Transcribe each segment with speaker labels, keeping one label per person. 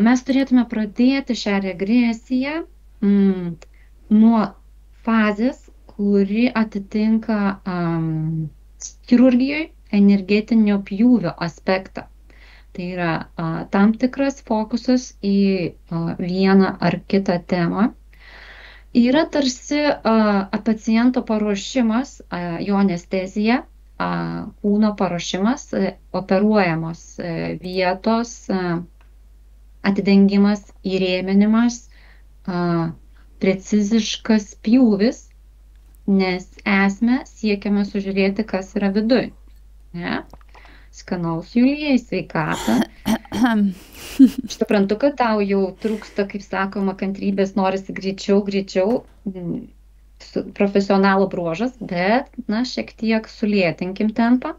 Speaker 1: Mes turėtume pradėti šią regresiją nuo fazės, kuri atitinka chirurgijoje energetinio pjūvio aspektą. Tai yra tam tikras fokusas į vieną ar kitą temą. Yra tarsi paciento paruošimas, jo anestezija, kūno paruošimas, operuojamos vietos, atidengimas, įrėminimas, preciziškas pjūvis, nes esmę siekiame sužiūrėti, kas yra viduj. Ne? Skanaus, Julijai, sveikatą. Aš suprantu, kad tau jau trūksta, kaip sakoma, kantrybės, norisi greičiau, profesionalų bruožas, bet, šiek tiek sulėtinkim tempą.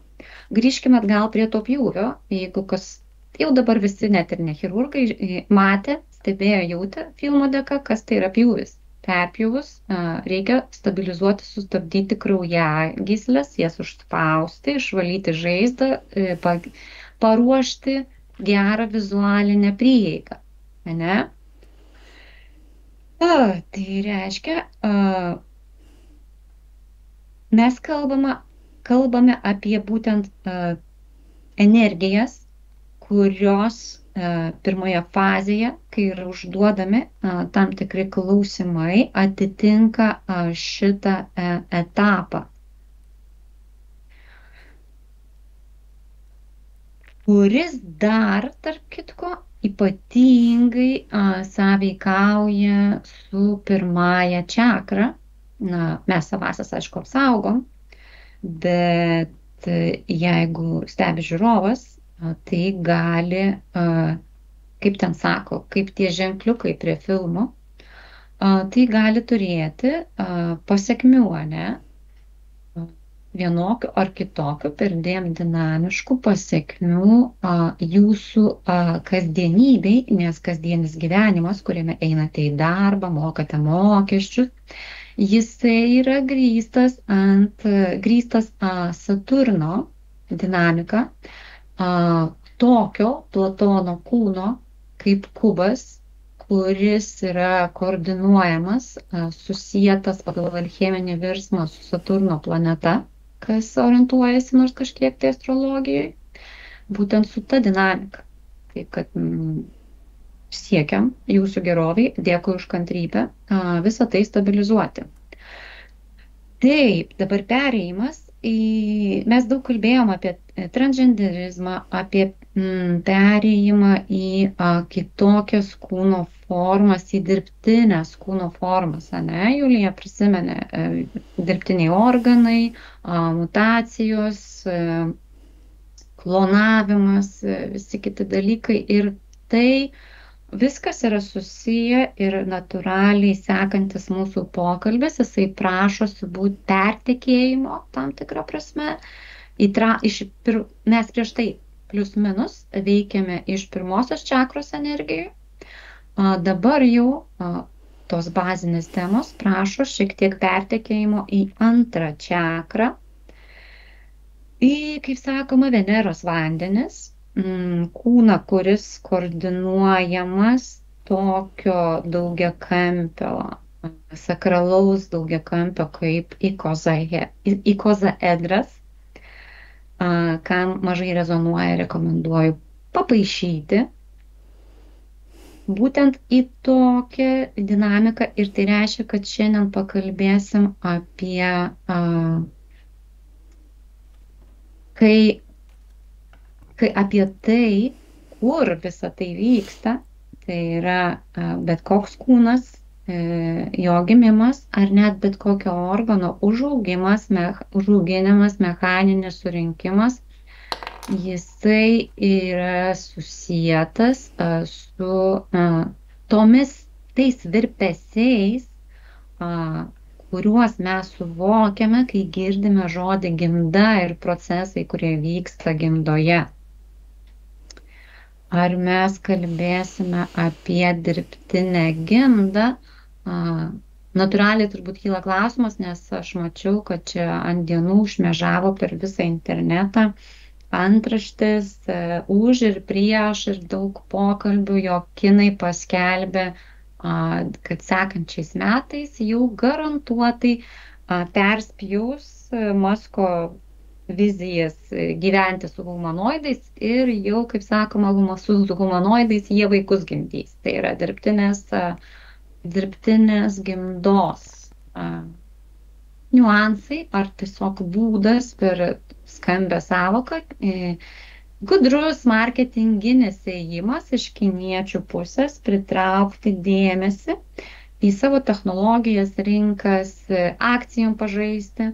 Speaker 1: Grįžkim atgal prie to pjūvio, jeigu kas, jau dabar visi, net ir ne chirurgai, matė, stebėjo, jautė filmo dėka, kas tai yra pjūvis. Perpjūvus reikia stabilizuoti, sustabdyti kraujagyslės, jas užspausti, išvalyti žaizdą, paruošti gerą vizualinę prieigą. Ne? Tai reiškia, mes kalbame apie būtent energijas, kurios pirmoje fazėje, kai yra užduodami tam tikri klausimai, atitinka šitą etapą, kuris dar, tarp kitko, ypatingai sąveikauja su pirmąja čakra. Mes savasias, aišku, apsaugom, bet jeigu stebi žiūrovas, tai gali, kaip ten sako, kaip tie ženkliukai prie filmų, tai gali turėti pasekmių, ne? Vienokių ar kitokių perdėm dinamiškų pasekmių jūsų kasdienybei, nes kasdienis gyvenimas, kuriame einate į darbą, mokate mokesčius, jisai yra grįstas Saturno dinamika, tokio Platono kūno kaip kubas, kuris yra koordinuojamas, susietas pagal alcheminį virsmą su Saturno planeta, kas orientuojasi nors kažkiek tai astrologijoje, būtent su ta dinamika. Taip kad siekiam jūsų geroviai, dėkui už kantrybę, visą tai stabilizuoti. Taip, dabar perėjimas. Mes daug kalbėjom apie transgenderizmą, apie perėjimą į kitokias kūno formas, į dirbtinės kūno formas. Ne, Julija prisimenė, dirbtiniai organai, mutacijos, klonavimas, visi kiti dalykai. Ir tai viskas yra susiję ir natūraliai sekantis mūsų pokalbis, jisai prašosi būti pertekėjimo tam tikrą prasme. Mes prieš tai plius minus veikiame iš pirmosios čakros energijų. Dabar jau tos bazinės temos prašo šiek tiek pertekėjimo į antrą čakrą. Į, kaip sakoma, Veneros vandenis. Kūną, kuris koordinuojamas tokio daugiakampio, sakralaus daugiakampio kaip ikozaedras, kam mažai rezonuoja, rekomenduoju papaišyti. Būtent į tokią dinamiką ir tai reiškia, kad šiandien pakalbėsim apie apie tai, kur visa tai vyksta, tai yra bet koks kūnas, jo gimimas ar net bet kokio organo užauginimas, mechaninis surinkimas, jisai yra susietas su tais virpesiais, kuriuos mes suvokiame, kai girdime žodį gimda ir procesai, kurie vyksta gimdoje. Ar mes kalbėsime apie dirbtinę gimdą? Natūraliai turbūt kyla klausimas, nes aš mačiau, kad čia ant dienų šmėžavo per visą internetą antraštės už ir prieš ir daug pokalbių, jog kinai paskelbė, kad sekančiais metais jau garantuotai perspjaus Masko vizijas gyventi su humanoidais ir jau, kaip sakoma, su humanoidais jie vaikus gimdys. Tai yra dirbtinės gimdos niuansai ar tiesiog būdas per skambę savoką. Gudrus marketinginis ėjimas iš kiniečių pusės pritraukti dėmesį į savo technologijas, rinkas, akcijom pažaisti,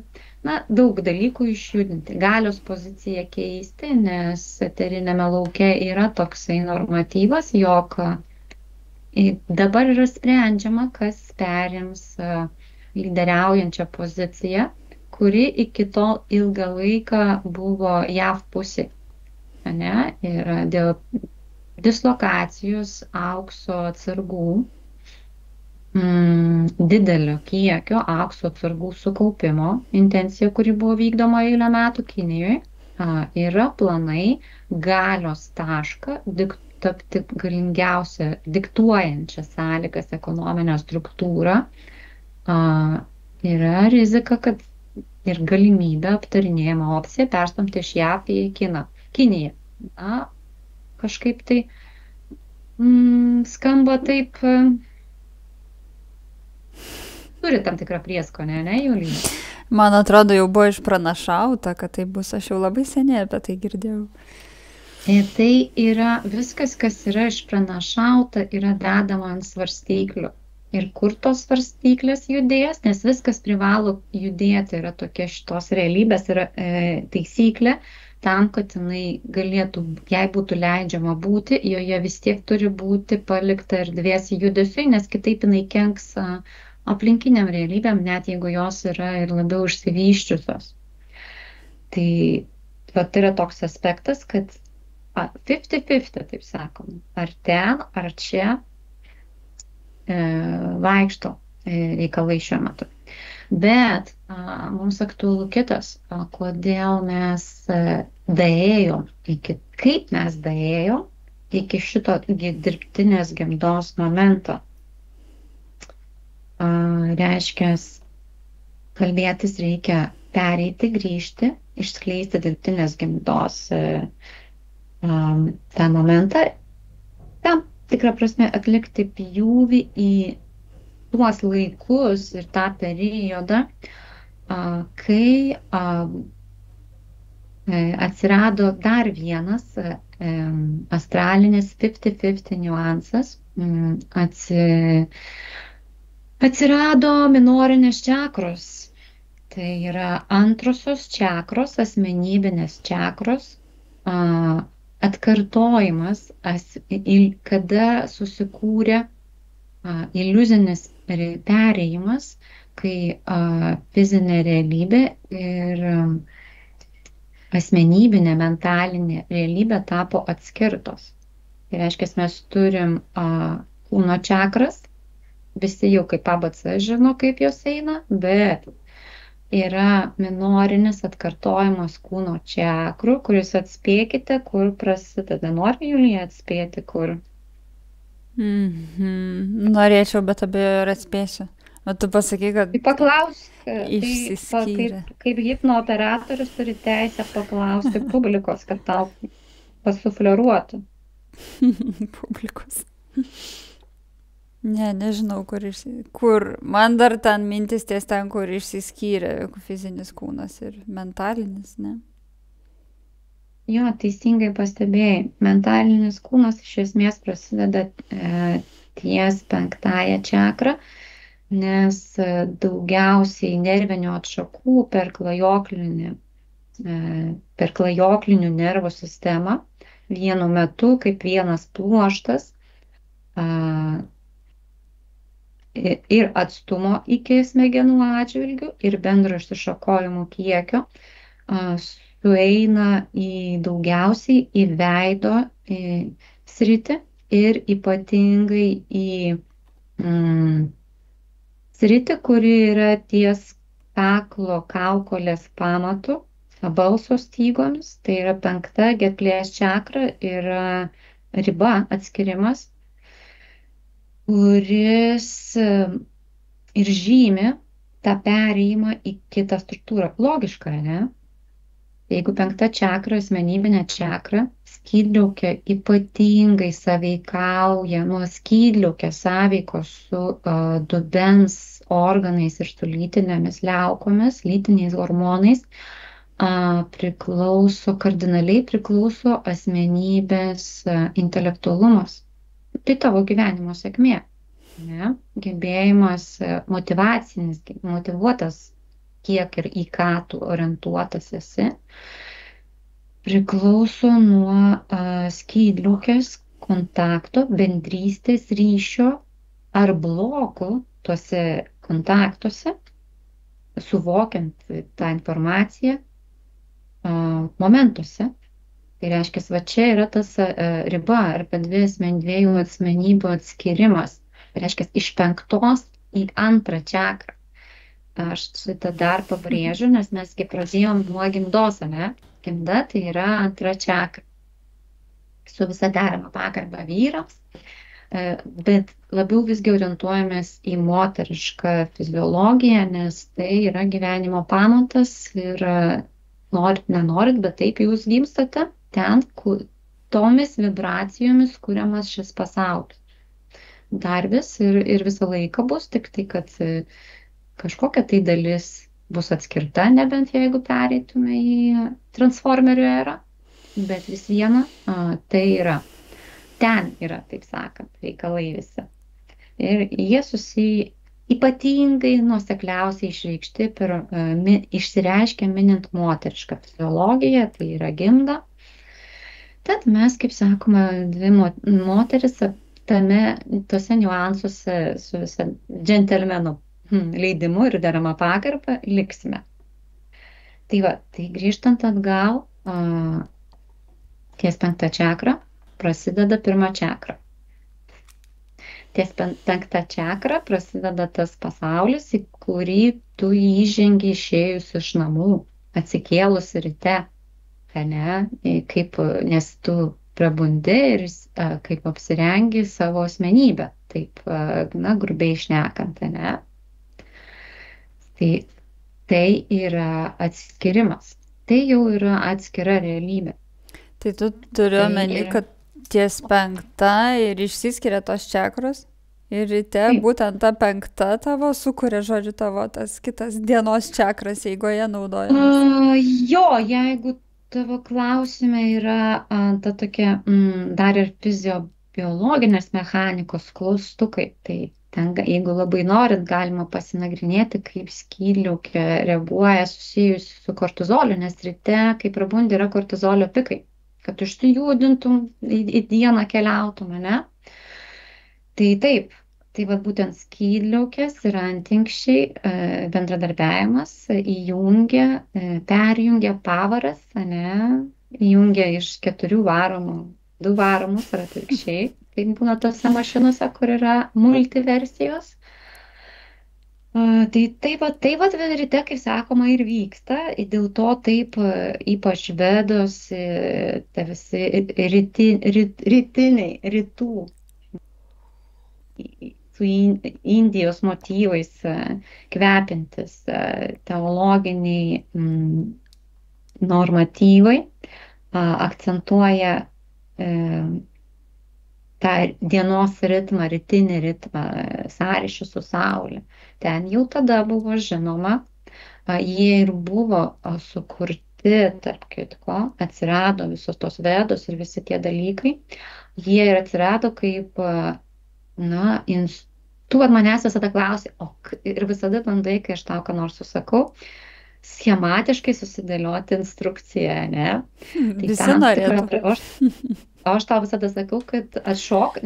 Speaker 1: daug dalykų išjudinti, galios poziciją keisti, nes eterinėme lauke yra toksai normatyvas, jog dabar yra sprendžiama, kas perims lyderiaujančią poziciją, kuri iki tol ilgą laiką buvo JAV pusė. Ir dėl dislokacijos aukso atsargų, didelio kiekio aukso atsargų sukaupimo intencija, kuri buvo vykdoma eilę metų Kinijoje, yra planai galios tašką tapti galingiausią, diktuojančią sąlygas ekonominę struktūrą. Yra rizika, kad ir galimybė aptarinėjama opcija perstumti iš JAV į Kiniją. Kažkaip tai skamba taip, turi tam tikrą prieskonę, ne, Julija?
Speaker 2: Man atrodo, jau buvo išpranašauta, kad tai bus, aš jau labai seniai apie tai girdėjau.
Speaker 1: Tai yra viskas, kas yra išpranašauta, yra dedama ant svarstyklių. Ir kur tos svarstyklės judės, nes viskas privalo judėti, yra tokia šitos realybės, yra taisyklė, tam, kad jinai galėtų, jei būtų leidžiama būti, joje vis tiek turi būti palikta erdvės judesiui, nes kitaip jinai kenks aplinkiniam realybėm, net jeigu jos yra ir labiau išsivyščiusios. Tai yra toks aspektas, kad 50-50, taip sakom, ar ten, ar čia vaikšto reikalai šiuo metu. Bet mums aktualu kitas, kodėl mes daėjom, kaip mes daėjom iki šito dirbtinės gimdos momento. Reiškia, kalbėtis reikia pereiti, grįžti, išskleisti dirbtinės gimdos tą momentą, tam tikrą prasme atlikti pjūvį į tuos laikus ir tą periodą, kai atsirado dar vienas astralinis 50-50 niuansas, atsirado minorinės čakros. Tai yra antrosios čakros, asmenybinės čakros, atkartojimas, kada susikūrė iliuzinis perėjimas, kai fizinė realybė ir asmenybinė, mentalinė realybė tapo atskirtos. Tai reiškia, mes turim kūno čakras, visi jau kaip ABC žino, kaip jos eina, bet yra minorinis atkartojimas kūno čakrų, kuris atspėkite, kur prasideda. Nori, Julija, atspėti, kur?
Speaker 2: Norėčiau, bet abejoju ir atspėsiu. O tu pasakai, kad
Speaker 1: tai paklausk,
Speaker 2: išsiskyrė.
Speaker 1: Kaip hipnooperatorius turi teisę paklausti publikos, kad tau pasufleruotų.
Speaker 2: Publikos. Nežinau, kur. Man dar ten mintis ties ten, kur išsiskyrė fizinis kūnas ir mentalinis, ne?
Speaker 1: Jo, teisingai pastebėjai. Mentalinis kūnas iš esmės prasideda ties 5 čakrą, nes daugiausiai nervinių atšakų per klajoklinių nervų sistemą vienu metu kaip vienas pluoštas ir atstumo iki smegenų atžvilgių ir bendro išsišakojimų kiekio sueina daugiausiai į veido sritį ir ypatingai į sritį, kuri yra ties kaklo kaukolės pamatu, balso stygomis, tai yra 5 gerklės čakra, yra riba, atskirimas, kuris ir žymi tą perėjimą į kitą struktūrą. Logiška, ne? Jeigu 5 čakra, asmenybinė čakra, skydliaukė ypatingai sąveikauja, nuo skydliaukės sąveikos su dubens organais ir su lytinėmis liaukomis, lytiniais hormonais, kardinaliai priklauso asmenybės intelektualumas. Tai tavo gyvenimo sėkmė, ne? Gebėjimas motyvacinis, motyvuotas, kiek ir į ką tu orientuotas esi, priklauso nuo skydliaukės kontakto, bendrystės ryšio ar blokų tuose kontaktuose, suvokiant tą informaciją momentuose. Tai reiškia, va čia yra tas riba arba dviejų asmenybių atskirimas. Tai reiškia, iš 5 į 2 čakrą. Aš šitą dar pabrėžiu, nes mes kai pradėjom nuo gimdos, ne? Gimda tai yra 2 čakra. Su visa derama pagarba vyrams, bet labiau visgi orientuojamės į moterišką fiziologiją, nes tai yra gyvenimo pamatas ir norit, nenorit, bet taip jūs gimstate ten, tomis vibracijomis kuriamas šis pasaulis. Dar vis ir visą laiką bus, tik tai, kad kažkokia tai dalis bus atskirta, nebent jeigu pereitume į transformerių erą, bet vis viena tai yra. Ten yra, taip sakant, reikalai visi. Ir jie ypatingai nuosekliausiai išreikšti išsireiškia minint moterišką fiziologiją, tai yra gimda. Tad mes, kaip sakoma, dvi moteris tose niuansuose su visa džentelmenu leidimu ir derama pagarba liksime. Tai va, tai grįžtant atgal, ties 5 čakra prasideda 1 čakra. Ties 5 čakra prasideda tas pasaulis, į kurį tu įžengi išėjus iš namų, atsikėlus ryte, ne? Nes tu prabundi ir kaip apsirengi savo asmenybę, taip, grubiai šnekant, ne? Tai yra atskirimas. Tai jau yra atskira realybė.
Speaker 2: Tai tu turiu omeny, kad ties 5 ir išsiskiria tos čakros ir ryte būtent ta 5 tavo sukuria, žodžiu, tavo tas kitas dienos čakras eigoje naudojamas.
Speaker 1: Jo, jeigu tavo klausime yra ta tokia dar ir fiziobiologinės mechanikos klaustukai, tai ten, jeigu labai norit, galima pasinagrinėti, kaip skydliaukė reaguoja susijusi su kortizoliu, nes ryte, kai prabundi, yra kortizolio pikai, kad išsijudintum, į dieną keliautum, ne? Tai taip, tai va būtent skydliaukės ir antinkščiai bendradarbiavimas perjungia pavaras, ne? Įjungia iš 4 varomų 2 varomus ar atvirkščiai. Tai būna tose mašinose, kur yra multiversijos. Tai va ryte, kaip sakoma, ir vyksta. Dėl to taip ypač Vedos, ta visi rytų su Indijos motyvais kvepintis teologiniai normatyvai akcentuoja tą dienos ritmą, rytinį ritmą, sąryšį su Saule. Ten jau tada buvo žinoma, jie ir buvo sukurti, tarp kitko, atsirado visos tos Vedos ir visi tie dalykai. Jie ir atsirado kaip, tu manęs visada klausi, ir visada bandai, kai aš tau ką nors susakau, schematiškai susidėlioti instrukciją, ne?
Speaker 2: Visi norėtų.
Speaker 1: O aš tau visada sakau, kad atšok,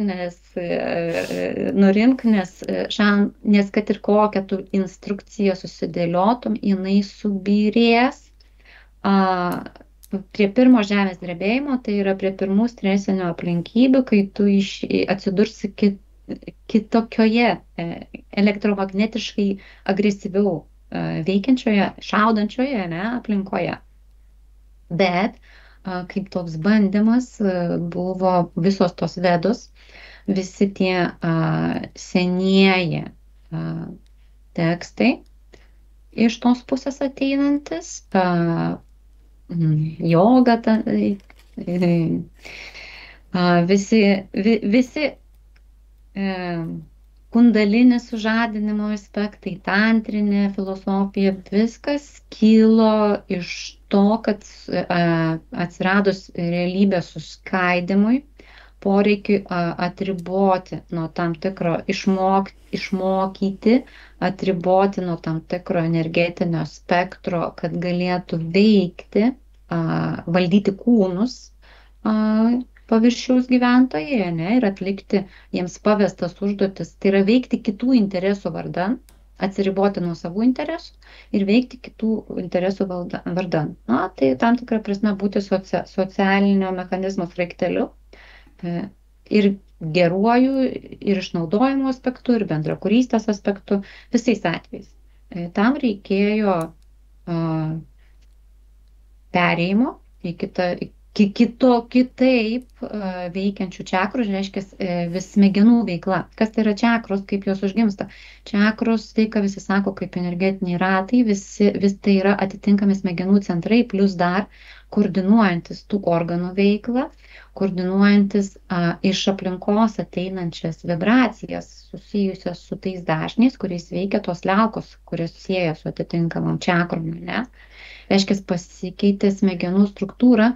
Speaker 1: nurimk, nes kad ir kokią tu instrukciją susidėliotum, jinai subyrės prie pirmo žemės drebėjimo, tai yra prie pirmų stresinių aplinkybių, kai tu atsidursi kitokioje elektromagnetiškai agresyviau veikiančioje, šaudančioje, ne, aplinkoje. Bet kaip toks bandymas buvo visos tos Vedos, visi tie senieji tekstai iš tos pusės ateinantis, joga, visi kundalinis sužadinimo aspektai, tantrinė filosofija, viskas kilo iš to, kad atsiradus realybės suskaidimui, poreikiui atriboti nuo tam tikro, išmokyti, atriboti nuo tam tikro energetinio spektro, kad galėtų veikti, valdyti kūnus paviršiaus gyventojai, ne, ir atlikti jiems pavestas užduotis, tai yra veikti kitų interesų vardan, atsiriboti nuo savų interesų ir veikti kitų interesų vardan. Na, tai tam tikrą prasme būti socialinio mechanizmo sraigteliu ir geruoju, ir išnaudojimo aspektu, ir bendrakūrystės aspektu, visais atvejais. Tam reikėjo perėjimo į kitaip veikiančių čakrų, reiškia vis smegenų veikla. Kas tai yra čakros, kaip jos užgimsta? Čakros, tai ką visi sako, kaip energetiniai ratai, vis tai yra atitinkami smegenų centrai, plus dar koordinuojantis tų organų veiklą, koordinuojantis iš aplinkos ateinančias vibracijas susijusias su tais dažniais, kuriais veikia tos liaukos, kurios sieja su atitinkamam čakrom, ne? Reiškia, pasikeitė smegenų struktūra,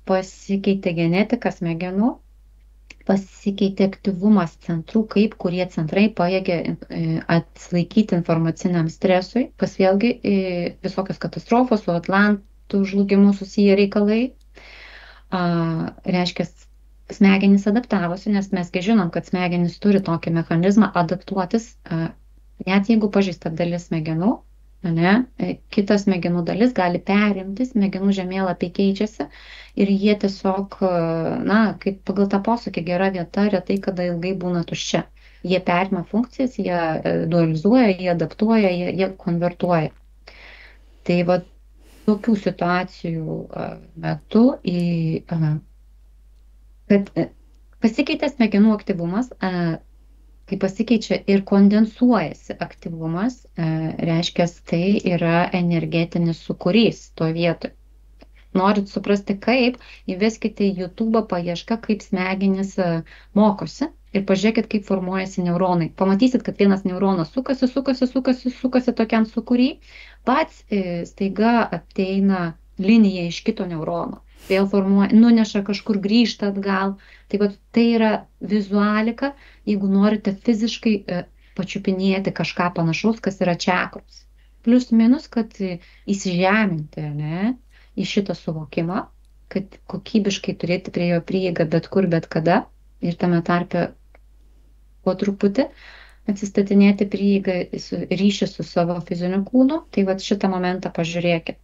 Speaker 1: pasikeitė genetika smegenų, pasikeitė aktyvumas centrų, kaip kurie centrai pajėgia atlaikyti informaciniam stresui, kas vėlgi visokios katastrofos su Atlantų žlugimu susiję reikalai. Reiškia, smegenys adaptavosi, nes mesgi žinom, kad smegenys turi tokį mechanizmą adaptuotis, net jeigu pažįsta dalis smegenų, ne, kita smegenų dalis gali perimti, smegenų žemėlapiai keičiasi ir jie tiesiog, na, kaip pagal tą posakį, gera vieta retai kada ilgai būna tuščia. Jie perima funkcijas, jie dualizuoja, jie adaptuoja, jie konvertuoja. Tai va, tokių situacijų metu, kad pasikeitė smegenų aktyvumas, kai pasikeičia ir kondensuojasi aktyvumas, reiškia, tai yra energetinis sūkurys to vietoj. Norit suprasti kaip, įveskite į YouTube paiešką, kaip smegenys mokosi ir pažiūrėkit, kaip formuojasi neuronai. Pamatysit, kad vienas neuronas sukasi tokiam sūkurį, pats staiga ateina linija iš kito neurono. Vėl formuoja, nuneša kažkur, grįžta atgal. Tai, tai yra vizualika, jeigu norite fiziškai pačiupinėti kažką panašaus, kas yra čakros. Plius minus, kad įsižeminti, ne, į šitą suvokimą, kad kokybiškai turėti prie jo prieigą bet kur, bet kada ir tame tarpe po truputį atsistatinėti prieigą ryšį su savo fiziniu kūnu. Tai šitą momentą pažiūrėkit.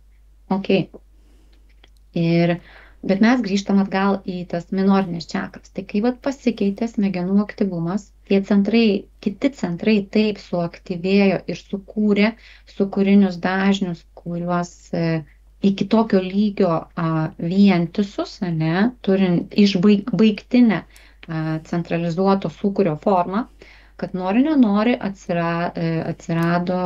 Speaker 1: Okay. Bet mes grįžtam atgal į tas minorinės čakras. Tai kai pasikeitė smegenų aktyvumas, tie centrai, kiti centrai taip suaktyvėjo ir sukūrė sūkurinius dažnius, kuriuos iki tokio lygio vientisus, ne, turint išbaigtinę centralizuoto sūkurio formą, kad nori nenori atsirado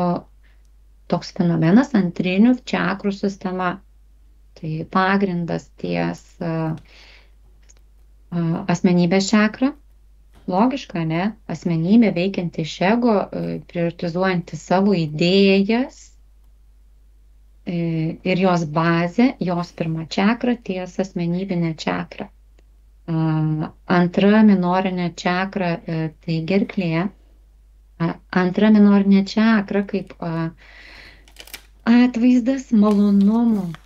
Speaker 1: toks fenomenas antrinių čakrų sistema. Tai pagrindas ties asmenybės čakra. Logiška, ne? Asmenybė veikianti iš ego, prioritizuojanti savo idėjas ir jos bazė, jos pirma čakra ties asmenybinė čakra. Antra minorinė čakra tai gerklė. Antra minorinė čakra kaip atvaizdas malonumų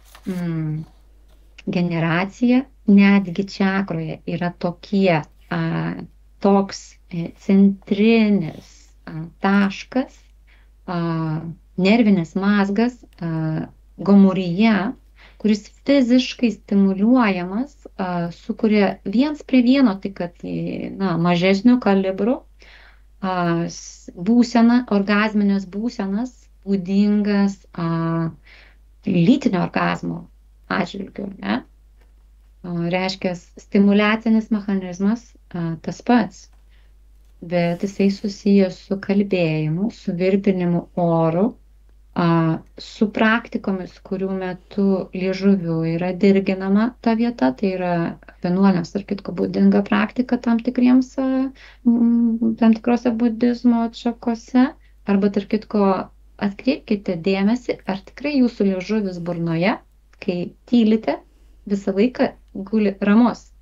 Speaker 1: generacija, netgi čakroje yra toks centrinis taškas, nervinis mazgas, gomuryje, kuris fiziškai stimuliuojamas, sukuria viens prie vieno, tik kad mažesnių kalibrų būsena, orgazminės būsenas, būdingas lytinio orgazmo atžvilgiu, ne? Reiškia, stimuliacinis mechanizmas tas pats, bet jisai susijęs su kalbėjimu, su virpinimu oru, su praktikomis, kurių metu liežuviu yra dirginama ta vieta, tai yra vienuoliams, ar kitko, būdinga praktika tam tikrose budizmo atšakose, arba tarp kitko atkreipkite dėmesį, ar tikrai jūsų liežuvis burnoje, kai tylite, visą laiką guli ramus.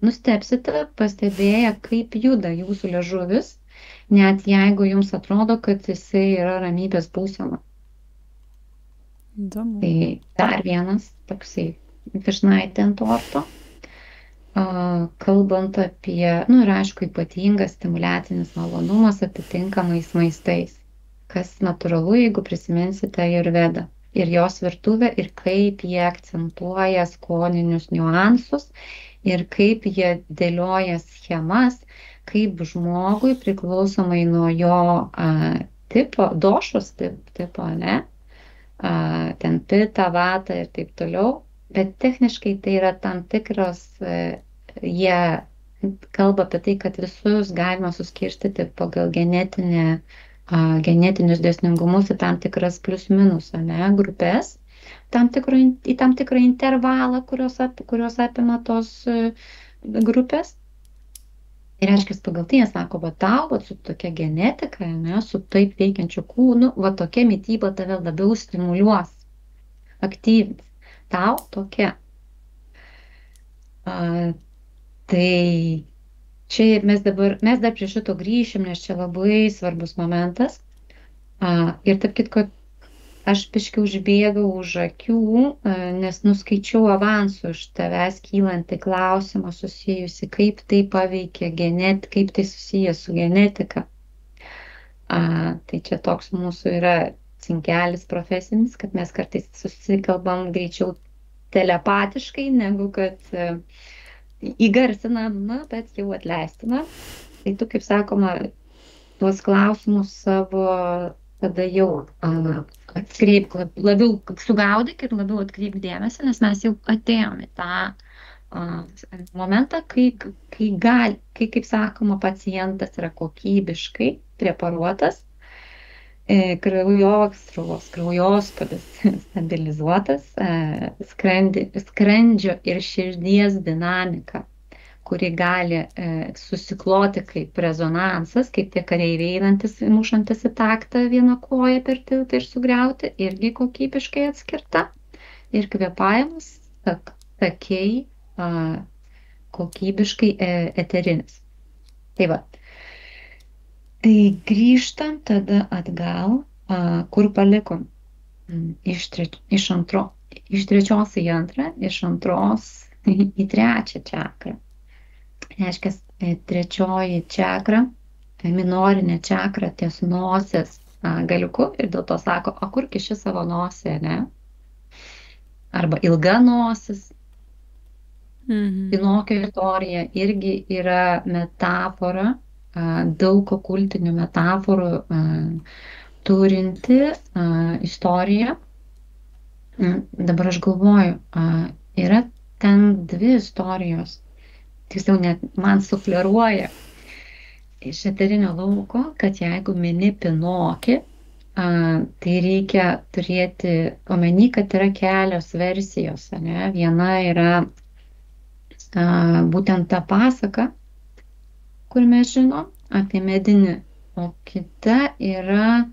Speaker 1: Nustebsite, pastebėję, kaip juda jūsų liežuvis, net jeigu jums atrodo, kad jisai yra ramybės būsena.
Speaker 2: Įdomu.
Speaker 1: Tai dar vienas toksai vyšnaitė ant torto. Kalbant apie, ir aišku, ypatingas stimuliacinis malonumas atitinkamais maistais, kas natūralu, jeigu prisiminsite Ajurvedą ir jos virtuvę, ir kaip jie akcentuoja skoninius niuansus, ir kaip jie dėlioja schemas, kaip žmogui priklausomai nuo jo tipo, došos tipo, ne? Ten pita, vata ir taip toliau, bet techniškai tai yra tam tikros, jie kalba apie tai, kad visus galima suskirstyti pagal genetinius dėsningumus į tam tikras plius minus, ne, grupės, į tam tikrą intervalą, kurios apima tos grupės. Ir reiškia, pagal tai jie sako, va tau, va su tokia genetika, ne, su taip veikiančiu kūnu, va tokia mityba tave labiau stimuliuos, aktyvins. Tau tokia. Tai čia mes dar prie šito grįšim, nes čia labai svarbus momentas. Ir taip kitko, aš biškai užbėgau už akių, nes nuskaičiau avansų iš tavęs kylantį klausimą susijusi, kaip tai paveikia kaip tai susijęs su genetika. Tai čia toks mūsų yra cinkelis profesinis, kad mes kartais susikalbam greičiau telepatiškai, negu kad įgarsinam, bet jau atleistina. Tai tu, kaip sakoma, tuos klausimus savo tada jau atkreipk, labiau sugaudyk ir labiau atkreipk dėmesį, nes mes jau atėjome į tą momentą, kai, kaip sakoma, pacientas yra kokybiškai preparuotas, kraujospūdis stabilizuotas, skrandžio ir širdies dinamika, kuri gali susikloti kaip rezonansas, kaip tie kareiviai einantis, mušantis į taktą vieną koją per tiltą ir sugriauti, irgi kokybiškai atskirta. Ir kvėpavimas takiai kokybiškai eterinis. Tai va. Tai grįžtam tada atgal, kur palikom. Iš trečios į antrą, iš antros į trečią čakrą. Reiškia, trečioji čakra, minorinė čakra ties nosies galiuku ir dėl to sako, o kur kiši savo nosį, ne? Arba ilga nosis. Pinokio istorija irgi yra metafora, daug okultinių metaforų turinti istorija. Dabar aš galvoju, yra ten dvi istorijos. Tiksliau, net man sufleruoja iš eterinio lauko, kad jeigu mini Pinokį, tai reikia turėti omeny, kad yra kelios versijos. Ne? Viena yra būtent ta pasaka, kur mes žinom apie medinį, o kita yra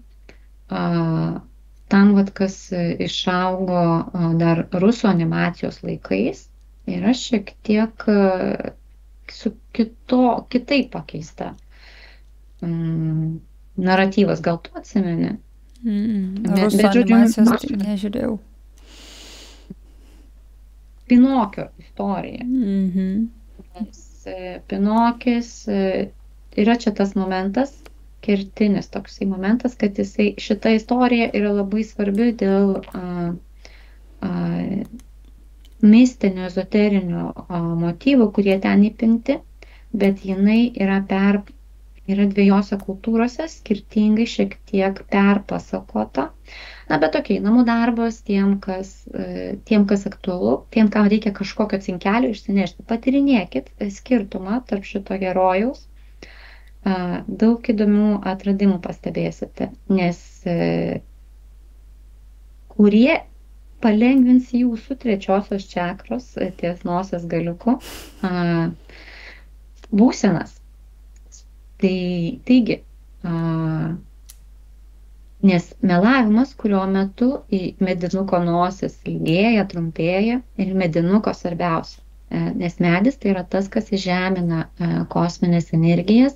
Speaker 1: tam, kas išaugo dar rusų animacijos laikais, yra šiek tiek su kitaip pakeista. Naratyvas, gal tu atsimeni?
Speaker 2: Rusų animacijos tai nežiūrėjau.
Speaker 1: Pinokio istorija. Nes Pinokis yra čia tas momentas, kertinis toksai momentas, kad šita istorija yra labai svarbi dėl mistinių, ezoterinių motyvų, kurie ten įpinti, bet jinai yra dviejose kultūrose skirtingai šiek tiek perpasakota. Na, bet tokiai, namų darbas tiem, kas aktualu, tiem, kam reikia kažkokio cinkelio išsinešti. Patyrinėkit skirtumą tarp šito herojaus. Daug įdomių atradimų pastebėsite, nes kurie palengvins jūsų trečiosios čakros ties nosies galiuku būsenas. Taigi, nes melavimas, kurio metu medinuko nosis ilgėja, trumpėja ir medinuko svarbiausia. Nes medis tai yra tas, kas įžemina kosminės energijas,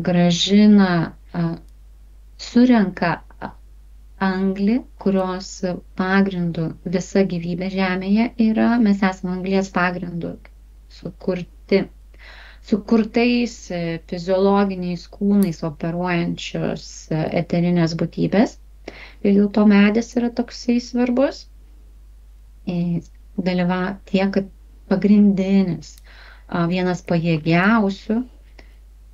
Speaker 1: gražina, surenka anglį, kurios pagrindu visa gyvybė Žemėje yra. Mes esame anglies pagrindu sukurtais fiziologiniais kūnais operuojančios eterinės būtybės. Ir dėl to medis yra toksai svarbus. Dalyvauja tiek, kad pagrindinis, vienas pajėgiausių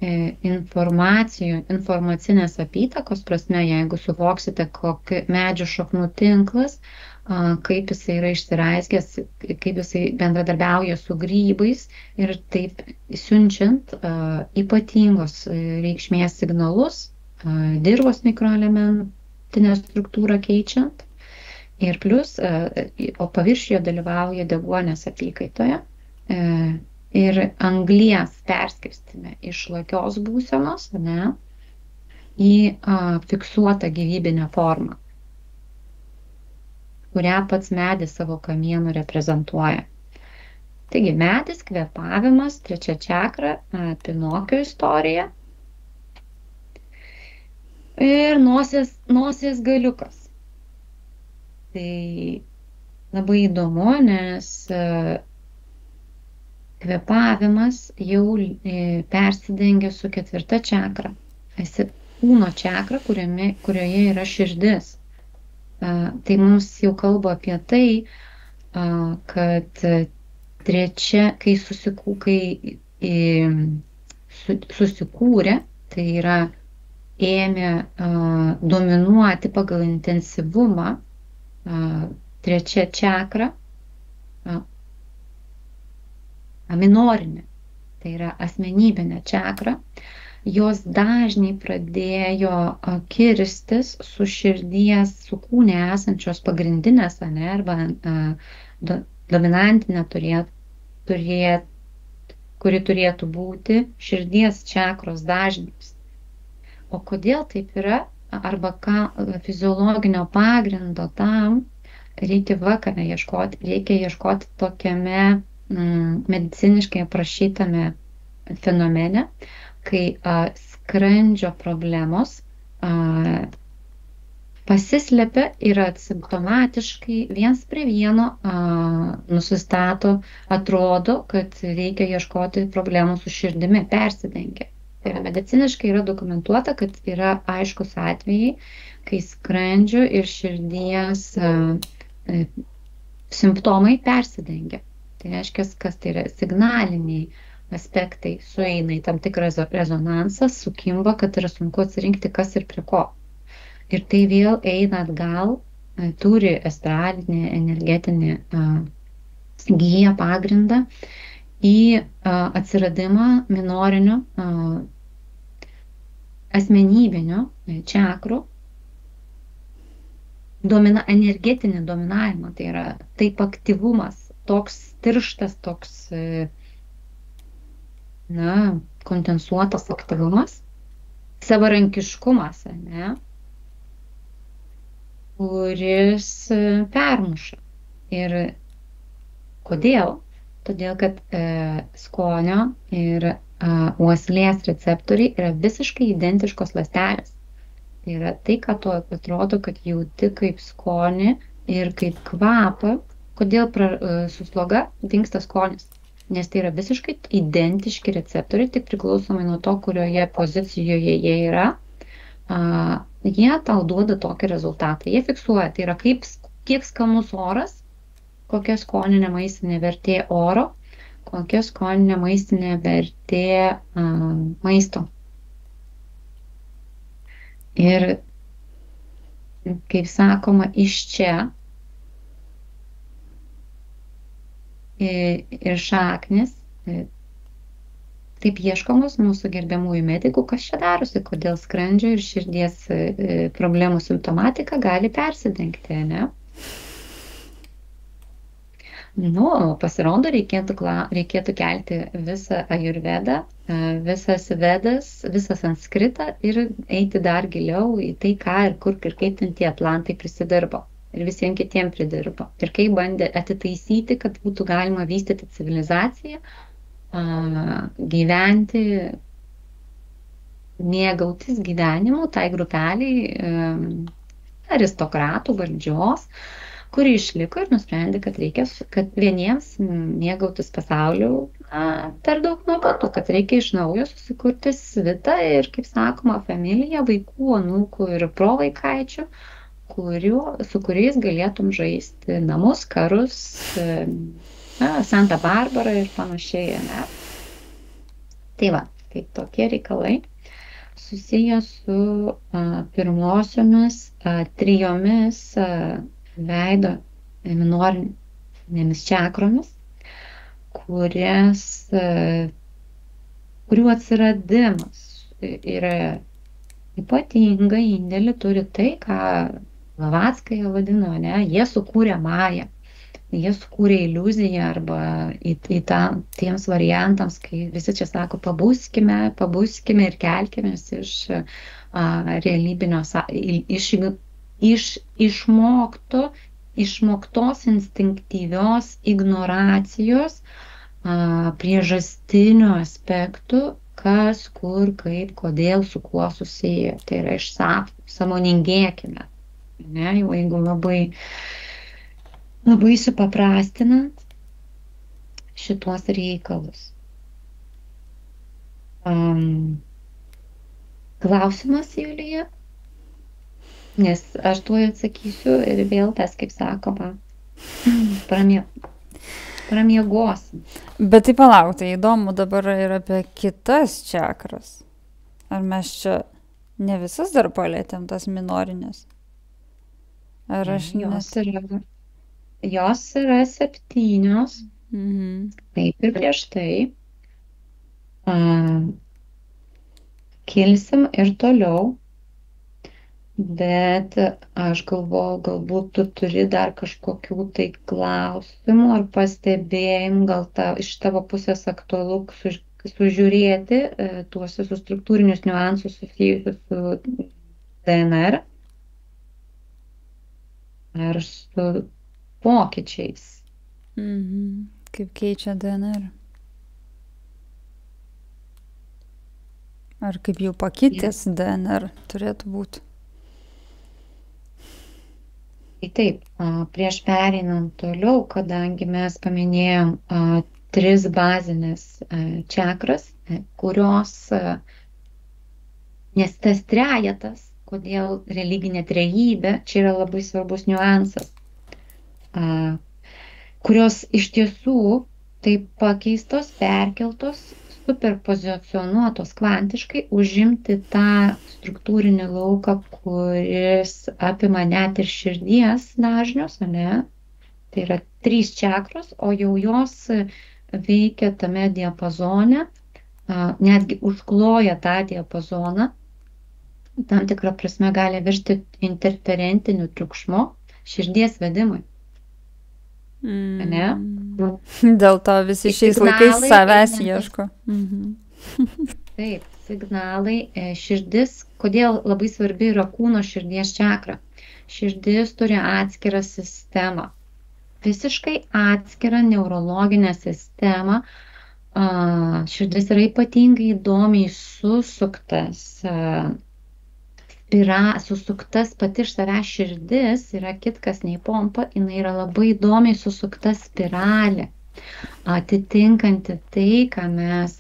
Speaker 1: informacinės apytakos prasme, jeigu suvoksite, kokį medžių šaknų tinklas, kaip jisai yra išsiraizgęs, kaip jisai bendradarbiauja su grybais ir taip siunčiant ypatingos reikšmės signalus, dirvos mikroelementinę struktūrą keičiant. Ir plus, o paviršiuje dalyvauja deguonies apykaitoje ir anglies perskirstime iš lakios būsenos, į fiksuotą gyvybinę formą, kurią pats medis savo kamienu reprezentuoja. Taigi medis, kvėpavimas, trečia čakra, Pinokio istorija ir nosies galiukas. Tai labai įdomu, nes kvėpavimas jau persidengia su ketvirta čakra. Esi kūno čakra, kurioje yra širdis. Tai mums jau kalba apie tai, kad trečia, kai susikūrė, tai yra ėmė dominuoti pagal intensyvumą, trečia čakra, minorinė, tai yra asmenybinė čakra, jos dažniai pradėjo kirstis su širdies, su kūne esančios pagrindinės, arba dominantinė kuri turėtų būti širdies čakros dažnis. O kodėl taip yra, arba ką fiziologinio pagrindo tam reikia ieškoti? Reikia ieškoti tokiame mediciniškai aprašytame fenomene, kai skrandžio problemos pasislepia ir simptomatiškai viens prie vieno nusistato, atrodo, kad reikia ieškoti problemų su širdimi, persidengia. Tai yra mediciniškai yra dokumentuota, kad yra aiškus atvejai, kai skrandžio ir širdies simptomai persidengia. Tai reiškia, kas tai yra signaliniai aspektai sueina į tam tikrą rezonansą, sukimba, kad yra sunku atsirinkti, kas ir prie ko. Ir tai vėl eina atgal, turi estradinį, energetinį giją pagrindą į atsiradimą minorinių asmenybinių čakrų, energetinį dominavimą, tai yra taip aktyvumas, toks tirštas, toks kondensuotas aktyvumas, savarankiškumas, kuris permuša. Ir kodėl? Todėl, kad skonio ir uoslės receptoriai yra visiškai identiškos ląstelės. Tai yra tai, ką tu atrodo, kad jauti kaip skonį ir kaip kvapą. Kodėl su sloga dingsta skonis? Nes tai yra visiškai identiški receptoriai, tik priklausomai nuo to, kurioje pozicijoje jie yra, jie tau duoda tokį rezultatą. Jie fiksuoja, tai yra kiek skanus oras, kokia skoninė maistinė vertė oro, kokia skoninė maistinė vertė maisto. Ir kaip sakoma, iš čia ir šaknis. Taip ieškomos mūsų gerbiamųjų medikų, kas čia darosi, kodėl skrandžio ir širdies problemų simptomatika gali persidengti, ne? Nu, pasirodo, reikėtų kelti visą ajurvedą, visas vedas, visą sanskritą ir eiti dar giliau į tai, ką ir kur ir kaip ten tie atlantai prisidirbo. Ir visiems kitiems pridirbo. Ir kaip bandė atitaisyti, kad būtų galima vystyti civilizaciją, gyventi, mėgautis gyvenimu tai grupeliai aristokratų valdžios, kuri išliko ir nusprendė, kad vieniems mėgautis pasauliu per daug nuobodu, kad reikia iš naujo susikurti svitą ir, kaip sakoma, familiją, vaikų, anūkų ir provaikaičių, su kuriais galėtum žaisti namus, karus, Santa Barbara ir panašiai. Ne? Tai va, tai tokie reikalai susiję su pirmosiomis trijomis veido minorinėmis čakromis, kurių atsiradimas yra ypatinga indėlį turi tai, ką Blavatskai vadino, ne? Jie sukūrė mają, jie sukūrė iliuziją arba tiems variantams, kai visi čia sako, pabuskime ir kelkime iš realybinio, iš išmoktos instinktyvios ignoracijos priežastinių aspektų, kas, kur, kaip, kodėl, su kuo susiję. Tai yra sąmoningėkime. Ne, jeigu labai supaprastinant šituos reikalus. Klausimas, Julija? Nes aš tuoj atsakysiu ir vėl tas, kaip sakoma, pramiegosim.
Speaker 2: Bet tai palauk, tai įdomu dabar ir apie kitas čakras. Ar mes čia ne visas dar palėtėm tas minorinės? Ar aš
Speaker 1: Jos yra 7, kaip ir prieš tai. Kilsim ir toliau. Bet aš galvoju, galbūt tu turi dar kažkokių tai klausimų ar pastebėjimų, gal iš tavo pusės aktualu sužiūrėti tuos visus struktūrinius niuansus susijusius su DNR ar su pokyčiais.
Speaker 2: Kaip keičia DNR? Ar kaip jau pakitęs DNR turėtų būti?
Speaker 1: Taip, prieš pereinant toliau, kadangi mes paminėjom 3 bazinės čakras, kurios, nes tas trejetas, kodėl religinė trejybė, čia yra labai svarbus niuansas, kurios iš tiesų taip pakeistos, perkeltos, superpozicionuotos kvantiškai, užimti tą struktūrinį lauką, kuris apima net ir širdies dažnius, ne? Tai yra 3 čakros, o jau jos veikia tame diapazone, netgi užkloja tą diapazoną, tam tikrą prasme gali virsti interferentiniu triukšmu širdies vedimui. Ne?
Speaker 2: Dėl to visi šiais laikais savęs ieško.
Speaker 1: Taip, signalai, širdis, kodėl labai svarbi yra kūno širdies čakra. Širdis turi atskirą sistemą, visiškai atskirą neurologinę sistemą. Širdis yra ypatingai įdomiai susuktas pati iš savęs širdis, yra kitkas nei pompa, jinai yra labai įdomiai susukta spiralė, atitinkanti tai, ką mes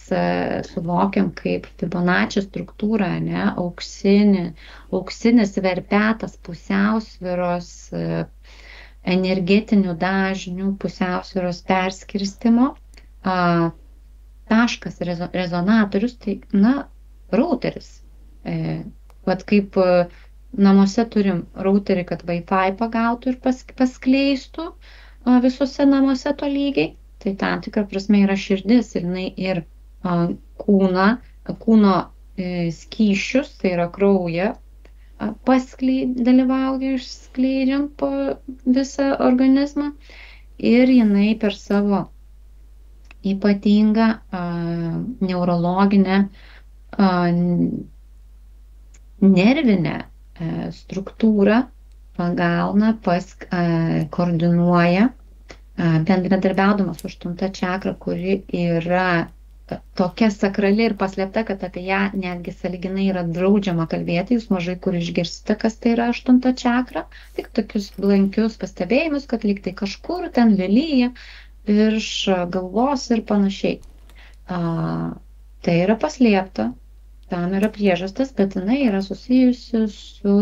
Speaker 1: suvokiam kaip Fibonacci struktūrą, ne? Auksinis verpetas pusiausvyros, energetinių dažnių pusiausvyros perskirstimo, taškas rezonatorius, tai, routeris. Vat kaip namuose turim routerį, kad Wi-Fi pagautų ir paskleistų visuose namuose tolygiai. Tai tam tikrą prasme yra širdis ir jinai ir kūno skysčius, tai yra kraują, dalyvauja išskleidžiant po visą organizmą ir jinai per savo ypatingą neurologinę nervinę struktūrą pagauna, koordinuoja, bendradarbiaudama su 8 čakra, kuri yra tokia sakrali ir paslėpta, kad apie ją netgi sąlyginai yra draudžiama kalbėti. Jūs mažai kur išgirsite, kas tai yra 8 čakra. Tik tokius blankius pastebėjimus, kad lyg tai kažkur ten velyja virš galvos ir panašiai. Tai yra paslėpta, tam yra priežastis, bet jinai yra susijusi su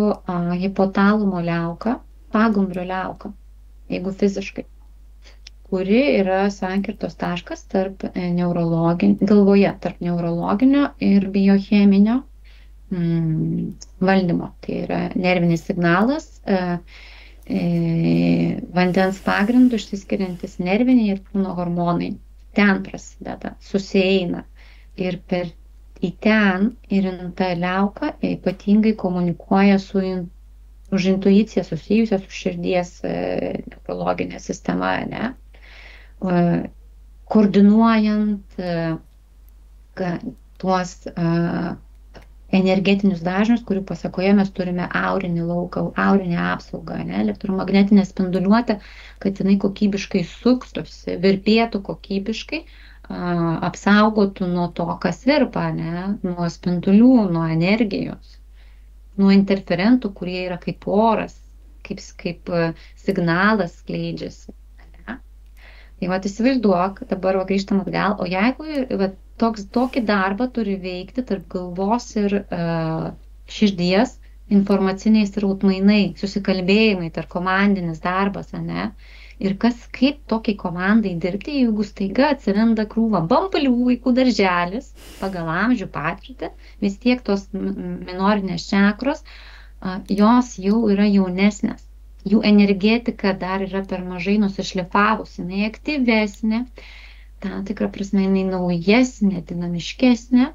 Speaker 1: hipotalamo liauka, pagumbrio liauka, jeigu fiziškai, kuri yra sankirtos taškas tarp galvoje, tarp neurologinio ir biocheminio valdymo. Tai yra nervinis signalas, vandens pagrindų išsiskiriantis nerviniai ir kūno hormonai. Ten prasideda, susieina ir į ten ir ta liauka ypatingai komunikuoja už intuiciją susijusią su širdies neurologinė sistema, ne? Koordinuojant tuos energetinius dažnius, kurių pasakoje mes turime aurinį lauką, aurinę apsaugą, ne? Elektromagnetinę spinduliuotę, kad jinai kokybiškai suktųsi, virpėtų kokybiškai, apsaugotų nuo to, kas virpa, ne? Nuo spindulių, nuo energijos, nuo interferentų, kurie yra kaip oras, kaip signalas skleidžiasi. Tai vat įsivaizduok, dabar grįžtam atgal, o jeigu tokį darbą turi veikti tarp galvos ir širdies, informaciniai srautmainai, susikalbėjimai, tarp komandinis darbas, ne? Ir kaip tokiai komandai dirbti, jeigu staiga atsiranda krūva bambalių vaikų darželis, pagal amžių patirtį, vis tiek tos minorinės čakros, jos jau yra jaunesnės. Jų energetika dar yra per mažai nusišlifavusi, jinai aktyvesnė, tam tikrą prasme jinai naujesnė, dinamiškesnė,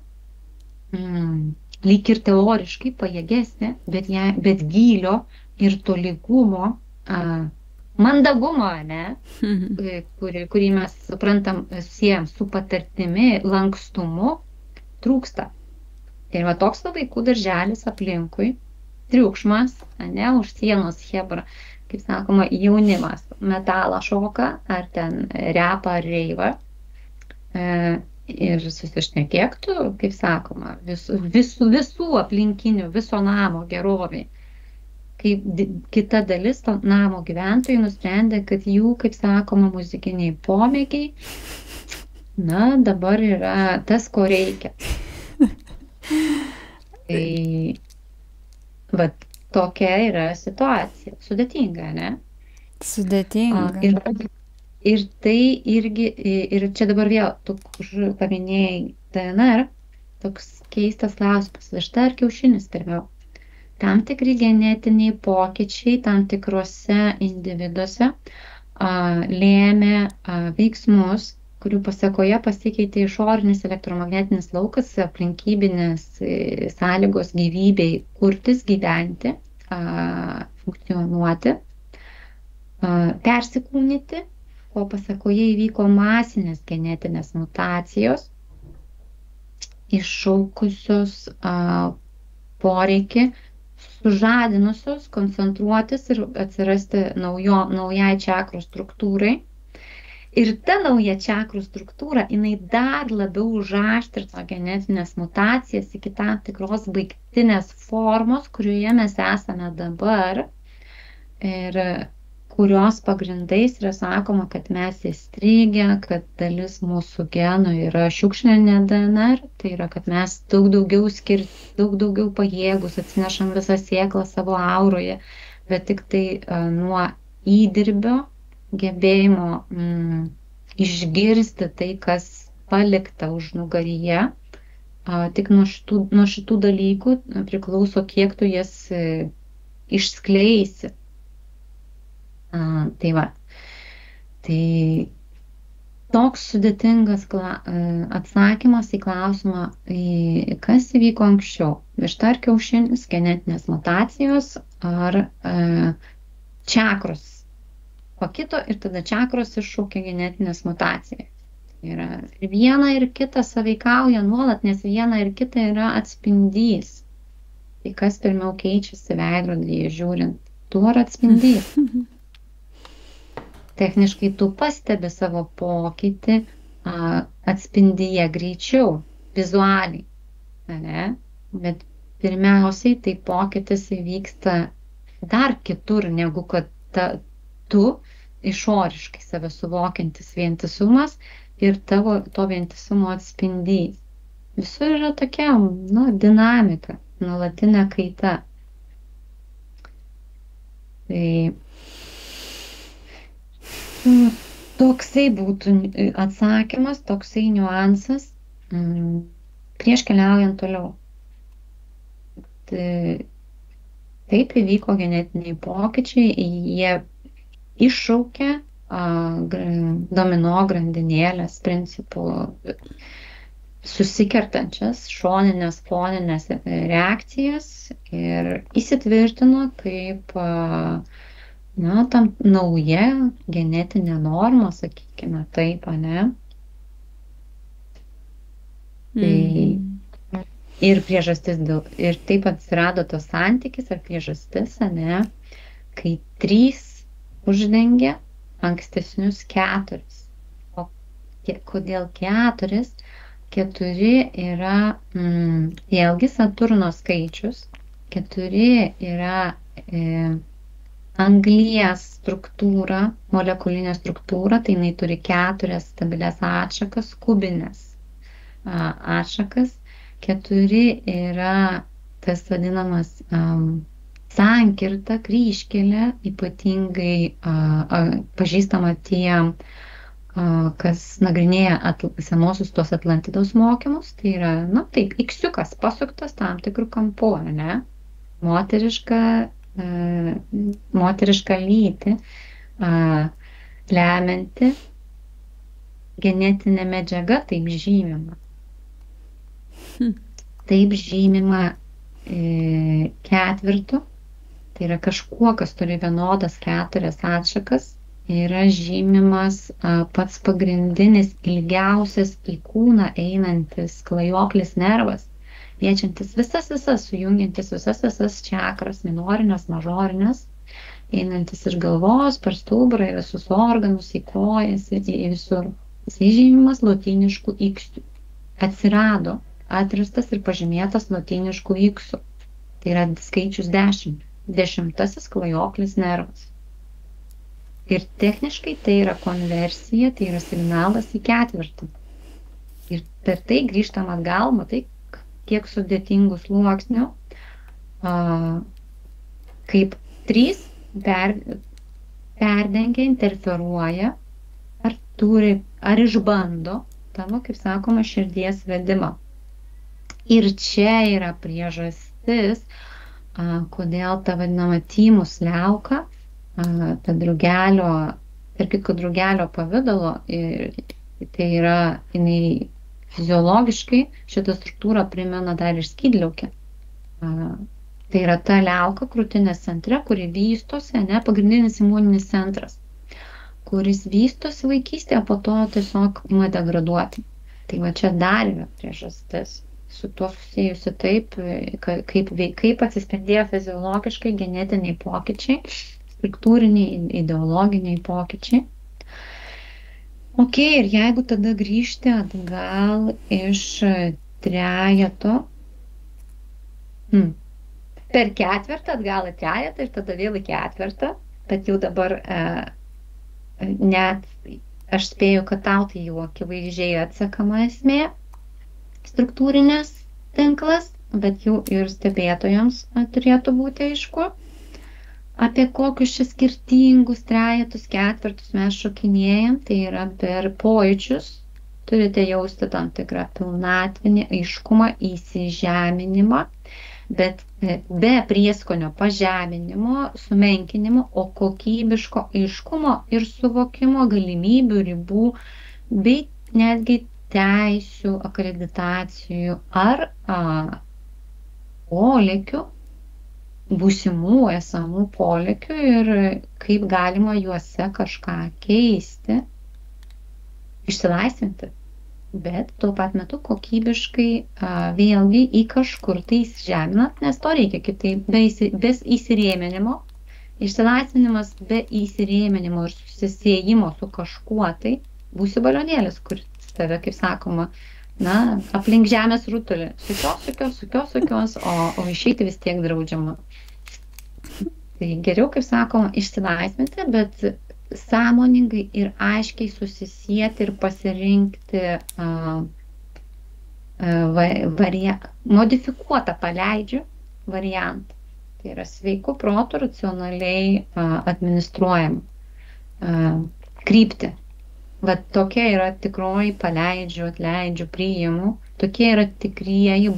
Speaker 1: lyg ir teoriškai pajėgesnė, bet gylio ir tolygumo, mandagumo, ne, kurį mes suprantam, siejam su patirtimi, lankstumu, trūksta. Ir va toks vaikų darželis aplinkui, triukšmas, ne, už sienos chebra, kaip sakoma, jaunimas metalą šoka, ar ten repą, ar reivą, ir susišnekėktų, kaip sakoma, visų aplinkinių, viso namo geroviai. Kaip kita dalis to namo gyventojų nusprendė, kad jų, kaip sakoma, muzikiniai pomėgiai, na, dabar yra tas, ko reikia. Tai vat tokia yra situacija. Sudėtinga, ne?
Speaker 2: Sudėtinga.
Speaker 1: Ir tai irgi, ir čia dabar vėl, tu paminėjai DNR, toks keistas klausimas, višta ar kiaušinis pirmiau. Tam tikri genetiniai pokyčiai tam tikrose individuose lėmė veiksmus, kurių pasakoje pasikeitė išorinis elektromagnetinis laukas, aplinkybinės sąlygos gyvybei kurtis, gyventi, funkcionuoti, persikūnyti, o pasakoje įvyko masinės genetinės mutacijos, iššaukusios poreikį, sužadinusios koncentruotis ir atsirasti naujai čakrų struktūrai. Ir ta nauja čakrų struktūra, jinai dar labiau užaštrino genetinės mutacijas iki tam tikros baigtinės formos, kurioje mes esame dabar ir kurios pagrindais yra sakoma, kad mes įstrigę, kad dalis mūsų genų yra šiukšlinė DNR, tai yra, kad mes daug daugiau pajėgus, atsinešam visą sėklą savo auroje, bet tik tai nuo įdirbio, gebėjimo išgirsti tai, kas palikta užnugaryje, tik nuo šitų dalykų priklauso, kiek tu jas išskleisi. Tai va. Tai toks sudėtingas atsakymas į klausimą, kas įvyko anksčiau. Višta ar kiaušinis, genetinės mutacijos ar čakros pakito ir tada čakros iššaukė genetinės mutacijas. Ir viena ir kita sąveikauja nuolat, nes viena ir kita yra atspindys. Tai kas pirmiau keičiasi veidrodyje žiūrint, tu ar atspindys. Techniškai tu pastebi savo pokytį atspindyje greičiau, vizualiai. Ne? Bet pirmiausiai tai pokytis įvyksta dar kitur, negu kad tu išoriškai save suvokiantis vientisumas ir tavo to vientisumo atspindys. Visur yra tokia dinamika, nuolatinė kaita. Tai toksai būtų atsakymas, toksai niuansas prieš keliaujant toliau. Taip įvyko genetiniai pokyčiai, jie iššaukia domino grandinėlės principų susikertančias šoninės, foninės reakcijas ir įsitvirtino kaip tam nauja genetinė norma, sakykime taip, ane? Tai ir priežastis, ir taip atsirado tas santykis ar priežastis, ane? Kai 3 uždengia ankstesnius 4. O kodėl 4? 4 yra vėlgi Saturno skaičius, 4 yra anglies struktūra, molekulinė struktūra, tai jinai turi 4 stabilias atšakas, kubinės atšakas, 4 yra tas vadinamas sankirta, kryžkelė, ypatingai pažįstama tiem, kas nagrinėja senosius tos Atlantidos mokymus, tai yra, taip, iksiukas pasuktas tam tikrų kampų, ne? Moterišką lytį lemianti genetinė medžiaga, taip žymima. Taip žymima 4, tai yra kažkuo, kas turi vienodas 4 atšakas, yra žymimas pats pagrindinis, ilgiausias į kūną einantis klajoklis nervas, liečiantis visas, sujungiantis visas čakras, minorinės, mažorinės, einantis iš galvos, per stuburą, į visus organus, į kojas, į visur. Jis žymimas lotyniškų iksių. Atsirado, atrastas ir pažymėtas lotyniškų iksų. Tai yra skaičius 10. 10. klajoklis nervas. Ir techniškai tai yra konversija, tai yra signalas į 4. Ir per tai grįžtam atgal, matai, kiek sudėtingų sluoksnių, kaip 3 perdengia, interferuoja, ar išbando tavo, kaip sakoma, širdies vedimą. Ir čia yra priežastis, kodėl ta vadinama tymus liauka, ta drugelio, ir kitko drugelio pavidalo, tai yra, jinai fiziologiškai šitą struktūrą primena dar ir skydliaukę. Tai yra ta liauka krūtinės centre, kuri vystosi, pagrindinis imuninis centras, kuris vystosi vaikystėje, po to tiesiog ima degraduoti. Tai va čia dar yra priežastis. Su tuo susijusi taip, kaip atsispindėjo fiziologiškai genetiniai pokyčiai, struktūriniai, ideologiniai pokyčiai. Ok, ir jeigu tada grįžti atgal iš trejeto, per 4 atgal į trejetą ir tada vėl į 4, bet jau dabar net aš spėju, kad tau tai jau akivaizdžiai atsekama esmė, struktūrinės tinklas, bet jau ir stebėtojams turėtų būti aišku. Apie kokius čia skirtingus trejetus, 4 mes šokinėjam, tai yra per pojūčius, turite jausti tam tikrą pilnatvinį aiškumą, įsižeminimą, bet be prieskonio pažeminimo, sumenkinimo, o kokybiško aiškumo ir suvokimo galimybių, ribų, bei netgi teisių, akreditacijų ar polėkių, būsimų esamų polėkių ir kaip galima juose kažką keisti, išsilaisvinti. Bet tuo pat metu kokybiškai vėlgi į kažkur tai įsižeminant, nes to reikia kitaip, be įsirėminimo. Išsilaisvinimas be įsirėminimo ir susisiejimo su kažkuo tai būsi balionėlis, kur tave, kaip sakoma, aplink žemės rutulį. Sukios, o išeiti vis tiek draudžiama. Tai geriau, kaip sakoma, išsilaisvinti, bet sąmoningai ir aiškiai susisieti ir pasirinkti modifikuotą paleidžiu variantą. Tai yra sveiku protu, racionaliai administruojama kryptį. Vat tokia yra tikroji paleidžiu, atleidžiu, priimu. Tokie yra tikrieji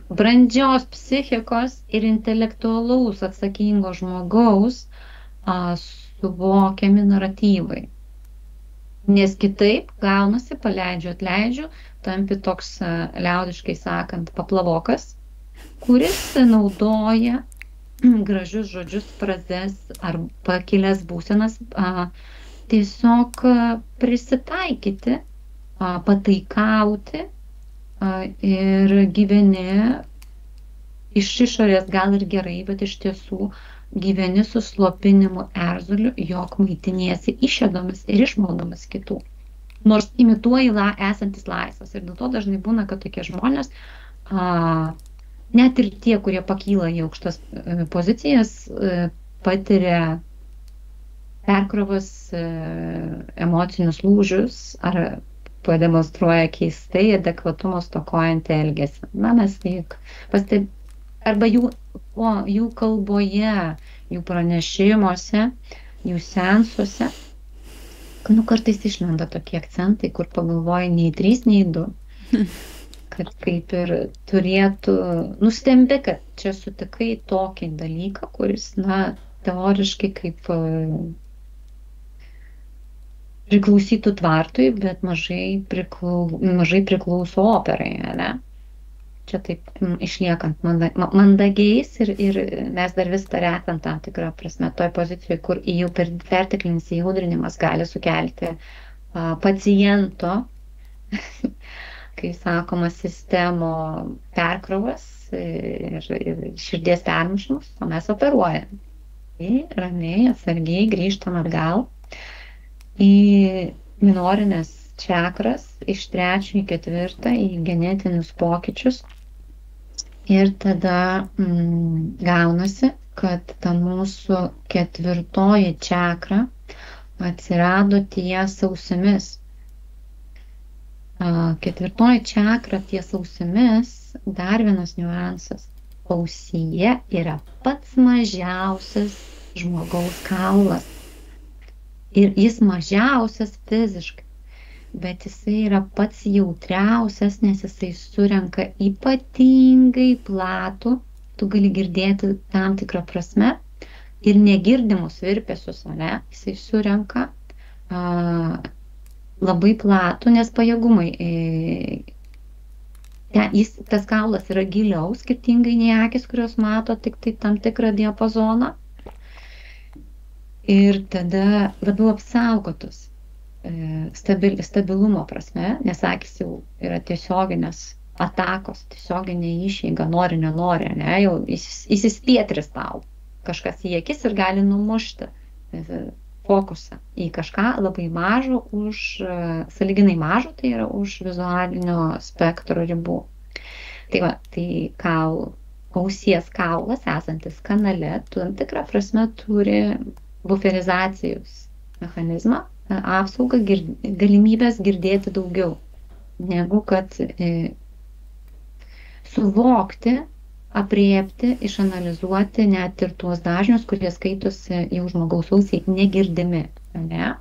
Speaker 1: brandžios psichikos ir intelektualaus atsakingo žmogaus suvokiami naratyvai. Nes kitaip gaunasi paleidžiu, atleidžiu, tampi toks liaudiškai sakant paplavokas, kuris naudoja gražius žodžius, frazes ar pakilęs būsenas tiesiog prisitaikyti, pataikauti ir gyveni iš išorės gal ir gerai, bet iš tiesų gyveni su slopinimu, erzuliu, jog maitiniesi išėdomis ir išmaldomis kitų. Nors imituoji esantis laisvas. Ir dėl to dažnai būna, kad tokie žmonės, net ir tie, kurie pakyla į aukštas pozicijas, patiria perkrovas, emocinius lūžius ar pademonstruoja keistai adekvatumo stokojantį elgesį. Mes juk pastebėjome, arba jų kalboje, jų pranešimuose, jų sensuose, kartais išlenda tokie akcentai, kur pagalvoji nei 3, nei 2. Kad kaip ir turėtų nustembi, kad čia sutikai tokį dalyką, kuris, teoriškai kaip priklausytų tvartui, bet mažai priklauso operai, ne? Čia taip išliekant mandagiais ir mes dar vis dar esam tam tikrą prasme toj pozicijoje, kur jau perteklinis įaudrinimas gali sukelti paciento, kaip sakoma, sistemo perkrovas ir širdies permušimus, o mes operuojam. Ir ramiai, atsargiai grįžtam atgal į minorinės čakras iš 3 į 4 į genetinius pokyčius. Ir tada gaunasi, kad ta mūsų 4 čakra atsirado ties ausimis. 4 čakra ties ausimis, dar vienas niuansas. Ausyje yra pats mažiausias žmogaus kaulas. Ir jis mažiausias fiziškai. Bet jisai yra pats jautriausias, nes jisai surenka ypatingai platų, tu gali girdėti tam tikrą prasme, ir negirdimus virpesius, ne, jisai surenka labai platų, nes pajėgumai, tas kaulas yra giliau, skirtingai nei akis, kurios mato tik tai tam tikrą diapazoną, ir tada labiau apsaugotus. Stabilumo prasme, nes akis jau yra tiesioginės atakos, tiesioginė išeiga, nori, nenori, ne, jau įsispietris tau kažkas į akis ir gali numušti fokusą į kažką labai mažo sąlyginai mažo, tai yra už vizualinio spektro ribų. Tai ausies kaulas esantis kanale, tam tikrą prasme turi buferizacijos mechanizmą, apsaugą, galimybės girdėti daugiau, negu kad suvokti, apriepti, išanalizuoti net ir tuos dažnius, kurie skaitosi jau žmogaus ausiai negirdimi. Ne?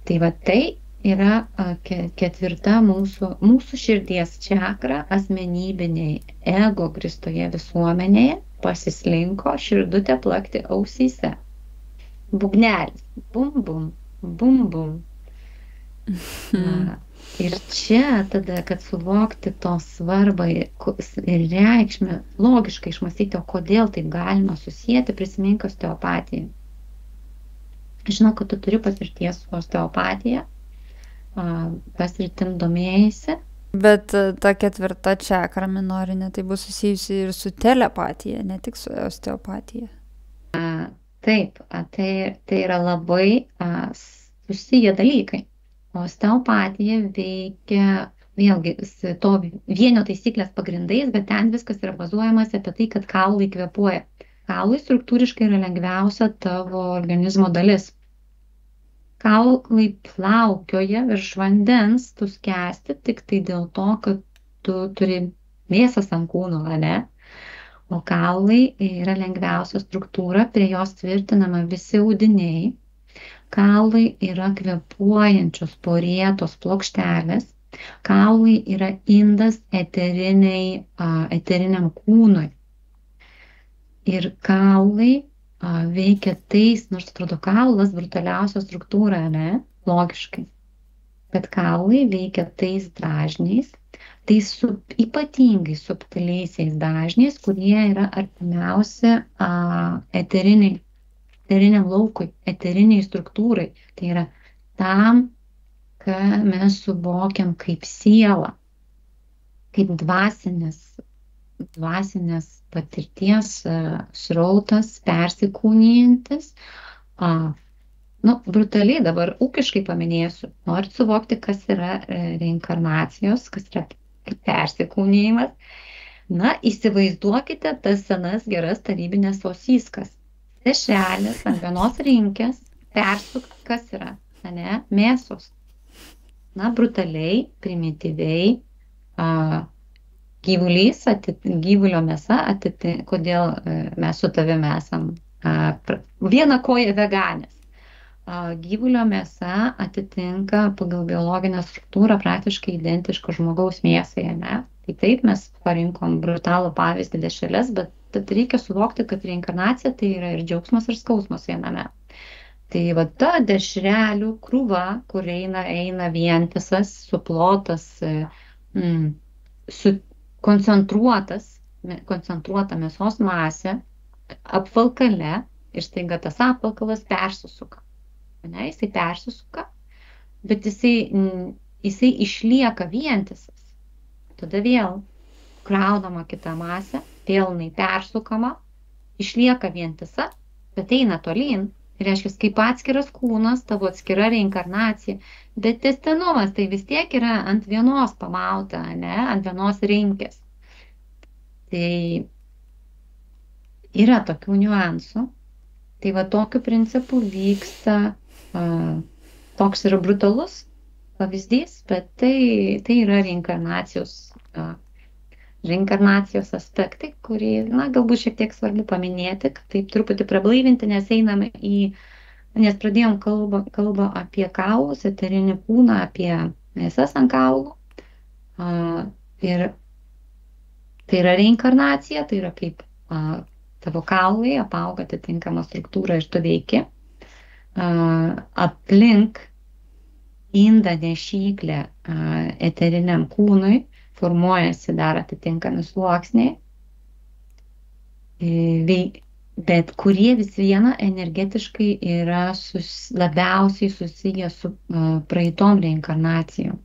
Speaker 1: Tai tai yra ketvirta mūsų širdies čakra asmenybiniai ego grįstoje visuomenėje pasislinko širdutę plakti ausyse. Būgnelis. Bum, bum, bum, bum. Ir čia tada, kad suvokti to svarbą ir reikšmę, logiškai išmastyti, o kodėl taip galima susijęti, prisimink osteopatiją. Žinau, kad tu turi patirties su osteopatija, pasiritim domėjaisi.
Speaker 2: Bet ta ketvirta čakra minorinė tai bus susijusi ir su telepatija, ne tik su osteopatija.
Speaker 1: Taip, tai yra labai susiję dalykai. Osteopatija veikia, vėlgi, to vienio taisyklės pagrindais, bet ten viskas yra bazuojamas apie tai, kad kaulai kvėpuoja. Kaulai struktūriškai yra lengviausia tavo organizmo dalis. Kaulai plaukioja virš vandens, tu skęsti tik tai dėl to, kad tu turi mėsas ant kūno, ne? O kaulai yra lengviausia struktūra, prie jos tvirtinama visi audiniai. Kaulai yra kvėpuojančios porėtos plokštelės. Kaulai yra indas eteriniam kūnui. Ir kaulai veikia tais, nors atrodo kaulas brutaliausia struktūra, ne? Logiškai. Bet kaulai veikia tais dažniais, tais ypatingai subtiliaisiais dažniais, kurie yra artimiausi eteriniam laukui, eteriniai struktūrai. Tai yra tam, ką mes suvokiam kaip siela, kaip dvasinės patirties srautas, persikūnijantis. Brutaliai dabar ūkiškai paminėsiu. Norit suvokti, kas yra reinkarnacijos, kas yra persikūnijimas. Įsivaizduokite tas senas geras tarybinės osyskas. Dešrelis ant vienos rinkės persukt, kas yra, ne? Mėsos. Brutaliai, primityviai, gyvulio mėsa kodėl mes su tavimi esam viena koja veganės. Gyvulio mėsa atitinka pagal biologinę struktūrą praktiškai identišką žmogaus mėsai, ne? Tai taip mes parinkom brutalų pavyzdį dešreles, bet reikia suvokti, kad reinkarnacija tai yra ir džiaugsmas, ir skausmas viename. Tai va ta dešrelių krūva, kur eina vientisas, suplotas, koncentruota mėsos masė, apvalkale, ir staiga tas apvalkalas persisuka. Jisai persisuka, bet jisai išlieka vientisas. Tada vėl kraunama kita masė, vėl jinai persukama, išlieka vientisa, bet eina tolyn. Tai reiškia, kaip atskiras kūnas, tavo atskira reinkarnacija, bet tęstinumas tai vis tiek yra ant vienos pamauta, ne? Ant vienos rinkės. Tai yra tokių niuansų. Tai va tokiu principu vyksta, toks yra brutalus pavyzdys, bet tai yra reinkarnacijos aspektai, kurį, galbūt šiek tiek svarbu paminėti, kad taip truputį prablaivinti, nes pradėjom kalbą apie kaulus, eterinį kūną, apie mėsas ant kaulų. Ir tai yra reinkarnacija, tai yra kaip tavo kaulai apauga atitinkama struktūra ir tu veiki. Aplink indą nešyklę eteriniam kūnui formuojasi dar atitinkami sluoksniai, bet kurie vis viena energetiškai yra labiausiai susiję su praeitom reinkarnacijom.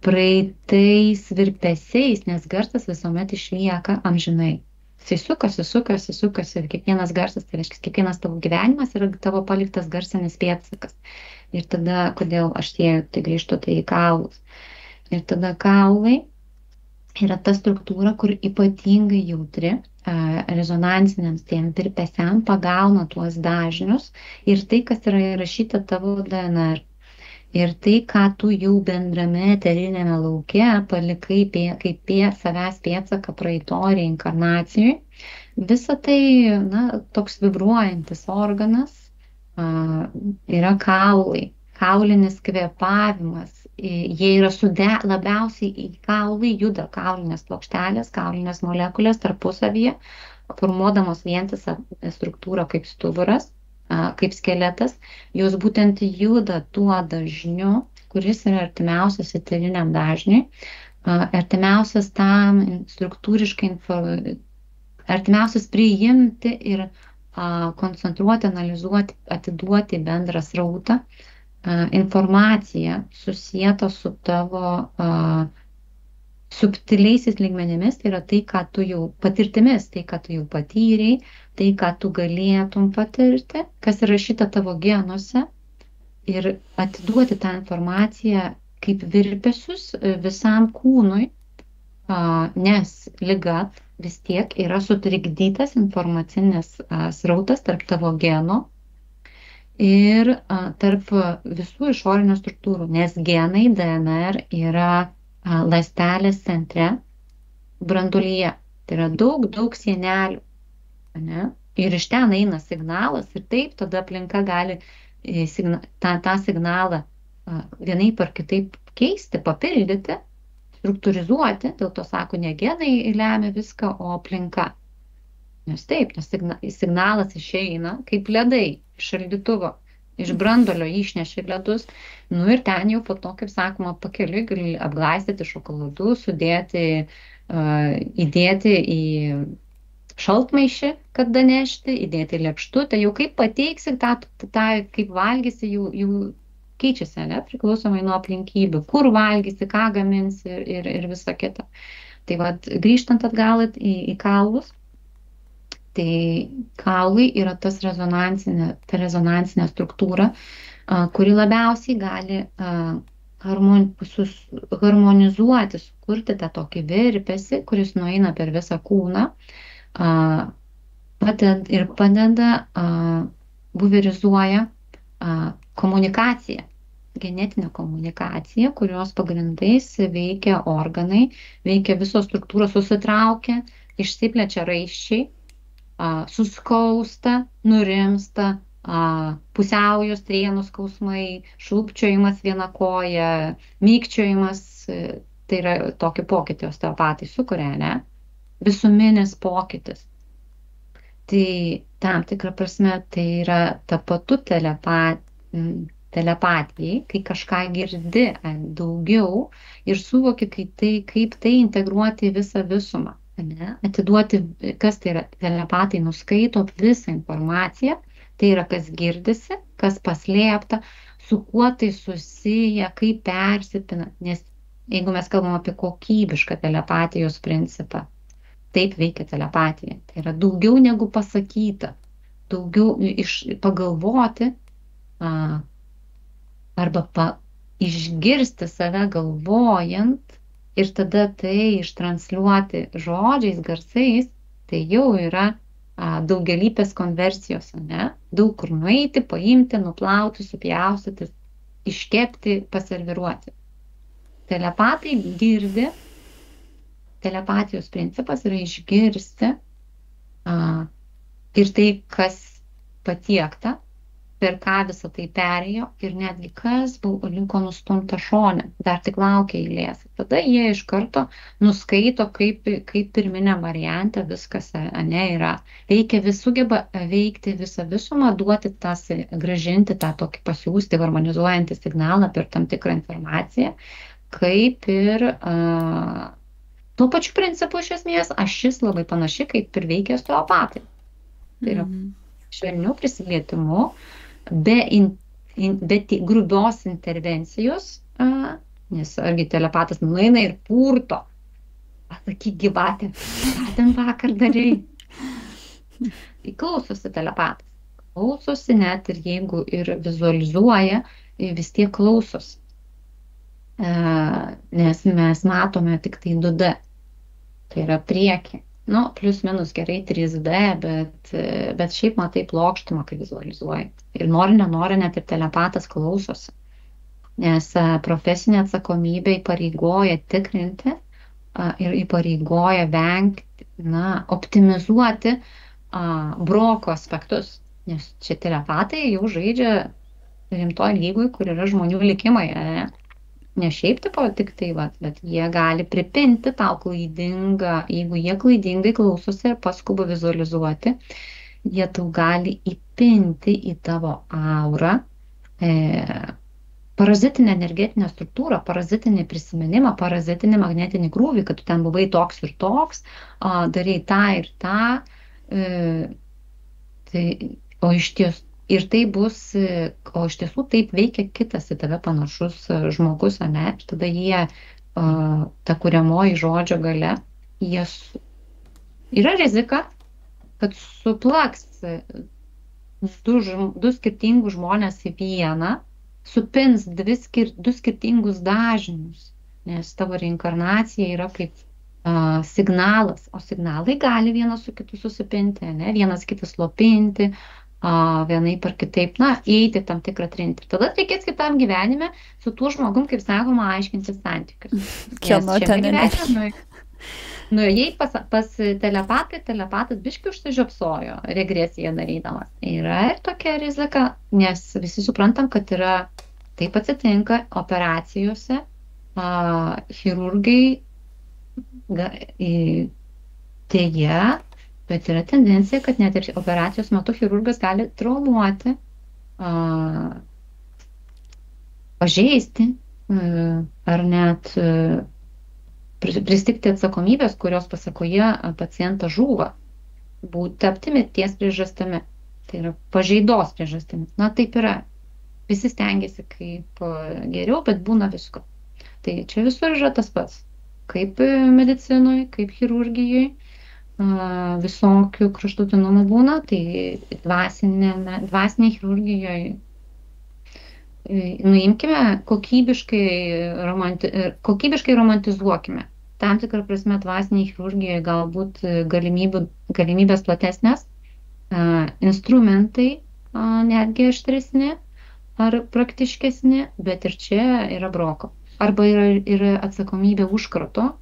Speaker 1: Praeitais virpesiais, nes garsas visuomet išlieka amžinai. Jisai sukasi ir kiekvienas garsas, tai reiškia, kiekvienas tavo gyvenimas yra tavo paliktas garsinis pėdsakas. Ir tada, kodėl aš grįžtu tai į kaulus. Ir tada kaulai yra ta struktūra, kur ypatingai jautri rezonansiniams tiem virpesiam pagauna tuos dažnius ir tai, kas yra įrašyta tavo DNR. Ir tai, ką tu jau bendrame eterinėme lauke palikai kaip savęs pėdsaką praeitoj reinkarnacijoj, visa tai, toks vibruojantis organas yra kaulai. kaulinis kvėpavimas, jie yra labiausiai į kaulai juda kaulinės plokštelės, kaulinės molekulės tarpusavyje, formuodamos vientisą struktūrą kaip stuburas, kaip skeletas, jos būtent juda tuo dažniu, kuris yra artimiausias eteriniam dažniui, artimiausias tam struktūriškai, artimiausias priimti ir koncentruoti, analizuoti, atiduoti bendrą srautą, informaciją susietą su tavo subtiliaisiais lygmenimis, tai yra tai, ką tu jau patirtimis, tai, ką tu jau patyrei, tai, ką tu galėtum patirti, kas įrašyta tavo genuose ir atiduoti tą informaciją kaip virpesius visam kūnui, nes liga vis tiek yra sutrikdytas informacinis srautas tarp tavo geno ir tarp visų išorinių struktūrų, nes genai DNR yra ląstelės centre branduolyje. Tai yra daug sienelių. Ne? Ir iš ten eina signalas ir taip tada aplinka gali tą signalą vienaip ar kitaip keisti, papildyti, struktūrizuoti, dėl to sako, ne genai lemia viską, o aplinka. Nes taip, nes signalas išeina kaip ledai iš šaldytuvo, iš branduolio išnešė ledus, nu ir ten jau po to, kaip sakoma, pakeliui gali apglaistyti šokoladu, sudėti, įdėti į šaltmaišį, kad danešti, įdėti į lėkštutę, jau kaip pateiksi, tą kaip valgysi, jau keičiasi, ne, priklausomai nuo aplinkybių, kur valgysi, ką gaminsi ir visa kita. Tai vad, grįžtant atgal į kaulus, tai kaulai yra ta rezonansinė struktūra, kuri labiausiai gali harmonizuoti, sukurti tą tokį virpesį, kuris nueina per visą kūną ir padeda, buverizuoja komunikaciją, genetinę komunikaciją, kurios pagrindais veikia organai, veikia visos struktūros, susitraukia, išsiplečia raiščiai, suskausta, nurimsta, pusiaujo strėnų skausmai, šlubčiojimas viena koja, mykčiojimas, tai yra tokį pokytį osteopatai sukuria, ne? Visuminis pokytis. Tai tam tikrą prasme tai yra tapatu telepatijai, kai kažką girdi daugiau ir suvoki, kaip tai integruoti į visą visumą. Ne? Atiduoti, kas tai yra, telepatai nuskaito visą informaciją, tai yra kas girdisi, kas paslėpta, su kuo tai susiję, kaip persipina, nes jeigu mes kalbam apie kokybišką telepatijos principą, taip veikia telepatija, tai yra daugiau negu pasakyta, daugiau pagalvoti arba išgirsti save galvojant, ir tada tai ištransliuoti žodžiais, garsais, tai jau yra daugialypės konversijos, ne? Daug kur nueiti, paimti, nuplauti, supjaustyti, iškepti, paserviruoti. Telepatai girdi, telepatijos principas yra išgirsti ir tai, kas patiekta, per ką visą tai perėjo ir netgi kas liko nustumta šone, dar tik laukia eilės. Tada jie iš karto nuskaito, kaip pirminiam variante viskas yra. Sugeba veikti visą visumą, duoti grąžinti tą tokį pasiūsti harmonizuojantį signalą per tam tikrą informaciją, kaip ir tuo pačiu principu iš esmės ašis labai panaši, kaip ir veikia osteopatai. Tai yra švelnių prisilietimu, be grubios intervencijos, nes argi telepatas nueina ir purto. Pasakyk gyvatė, ką ten vakar darei? Klausosi telepatas. Klausosi net ir jeigu ir vizualizuoja, vis tiek klausosi. Nes mes matome tik tai 2D. Tai yra priekį. Plius minus gerai 3D, bet šiaip matai plokštumą, kai vizualizuoji. Ir nenori, net ir telepatas klausosi. Nes profesinė atsakomybė įpareigoja tikrinti ir įpareigoja vengti, optimizuoti broko aspektus. Nes čia telepatai jau žaidžia rimtoj lygoj, kur yra žmonių likimai, ne šiaip tipo tik tai, bet jie gali pripinti tau klaidingą, jeigu jie klaidingai klausosi ir paskuba vizualizuoti, jie tau gali įpinti į tavo aurą parazitinę energetinę struktūrą, parazitinį prisiminimą, parazitinį magnetinį krūvį, kad tu ten buvai toks ir toks, darai tą ir tą. Tai, ir tai bus, o iš tiesų taip veikia kitas į tave panašus žmogus, ne? Ir tada jie, ta kuriamoji žodžio gale, yra rizika, kad suplaks du skirtingus žmonės į vieną, supins du skirtingus dažnius, nes tavo reinkarnacija yra kaip signalas, o signalai gali vienas su kitu susipinti, ne? Vienas kitas slopinti, vienaip ar kitaip, įeiti tam tikrą trinti. Ir tada reikės kitam gyvenime su tuo žmogum, kaip sakoma, aiškinti santykius.
Speaker 2: Kieno ten energija?
Speaker 1: Nuėjai pas telepatas biškiai užsižiopsojo, regresiją darydamas. Yra ir tokia rizika, nes visi suprantam, kad taip atsitinka operacijose, chirurgai dėja, bet yra tendencija, kad net ir operacijos metu chirurgas gali traumuoti, pažeisti ar net pristigti atsakomybės, kurios pasakoje pacientas žūva, tapti mirties priežastimi. Tai yra pažeidos priežastimi. Taip yra. Visi stengiasi kaip geriau, bet būna visko. Tai čia visur yra tas pats. Kaip medicinui, kaip chirurgijai, visokių kraštutinumų būna, tai dvasinėje chirurgijoje nuimkime, kokybiškai romantizuokime. Tam tikrą prasme dvasinėje chirurgijoje galbūt galimybės platesnės, instrumentai netgi aštresni ar praktiškesni, bet ir čia yra broko. Arba yra atsakomybė užkrato,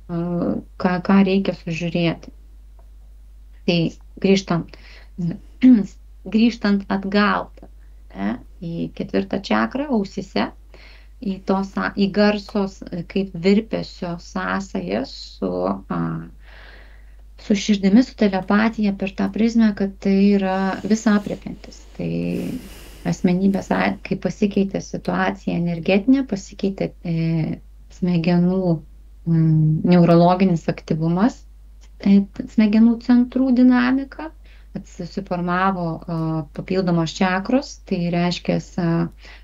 Speaker 1: ką reikia sužiūrėti. Tai grįžtant atgal į 4 čakrą ausyse, į garsos kaip virpesio sąsają su širdimi, su telepatija per tą prizmę, kad tai yra visa aprėpiantis. Tai asmenybės, kai pasikeitė situacija energetinė, pasikeitė smegenų neurologinis aktyvumas, smegenų centrų dinamika, susiformavo papildomos čakros, tai reiškia,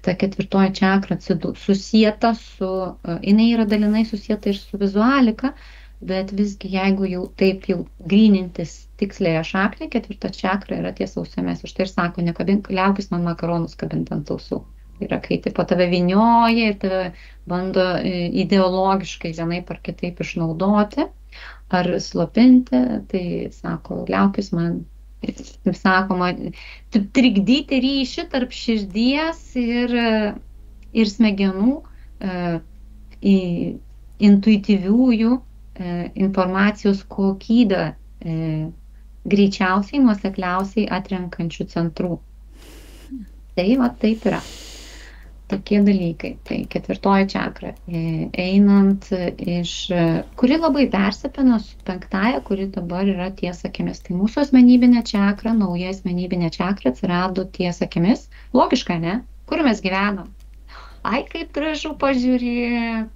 Speaker 1: ta 4 čakra susieta jinai yra dalinai susieta ir su vizualika, bet visgi jeigu jau taip grynintis tikslėje šaknį, 4 čakra yra ties ausimis. Už tai ir sako, liaukis man makaronus kabint ant ausų. Tai yra, kai po tave vynioja ir tave bando ideologiškai vienaip ar kitaip išnaudoti ar slopinti, tai sako, liaukis man, kaip sakoma, trikdyti ryšį tarp širdies ir smegenų, intuityviųjų informacijos kokybę greičiausiai, nuosekliausiai atrenkančių centrų. Tai taip yra. Tokie dalykai. Tai 4 čakra. Einant kuri labai persipina su 5, kuri dabar yra ties akimis. Tai mūsų asmenybinė čakra, nauja asmenybinė čakra atsirado ties akimis. Logiška, ne? Kur mes gyvenam? Ai, kaip gražu pažiūrėti.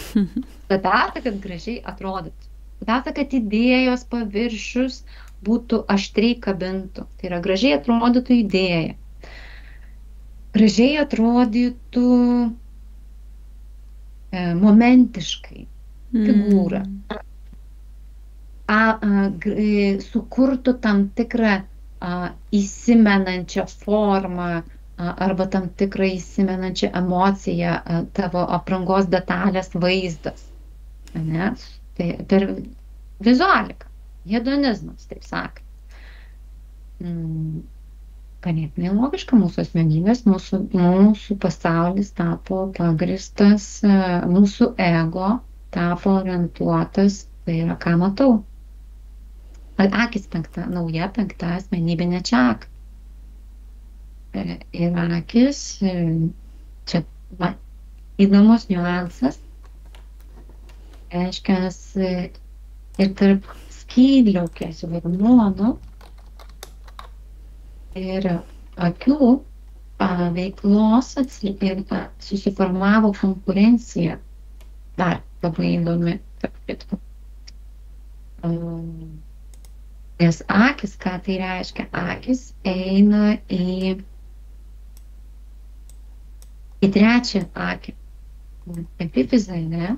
Speaker 1: Svarbiausia, kad gražiai atrodytų. Svarbiausia, kad idėjos paviršius būtų aštriai kabintų. Tai yra gražiai atrodytų idėja. Gražiai atrodytų momentiškai figūra. Sukurtų tam tikrą įsimenančią formą arba tam tikrą įsimenančią emociją, tavo aprangos detalės vaizdas. Ne? Tai per vizualiką, hedonizmas, taip sakant. Ganėtinai logiška mūsų asmenybės, mūsų pasaulis tapo pagristas, mūsų ego tapo orientuotas, tai yra ką matau. Akis 5, nauja 5 asmenybinė čakra. ir akis. Čia įdomus niuansas. Reiškia, ir tarp skydliaukės hormonų ir akių veiklos susiformavo konkurencija. Dar labai įdomi. Nes akis, ką tai reiškia? Akis eina į trečią akį. Epifizė, ne?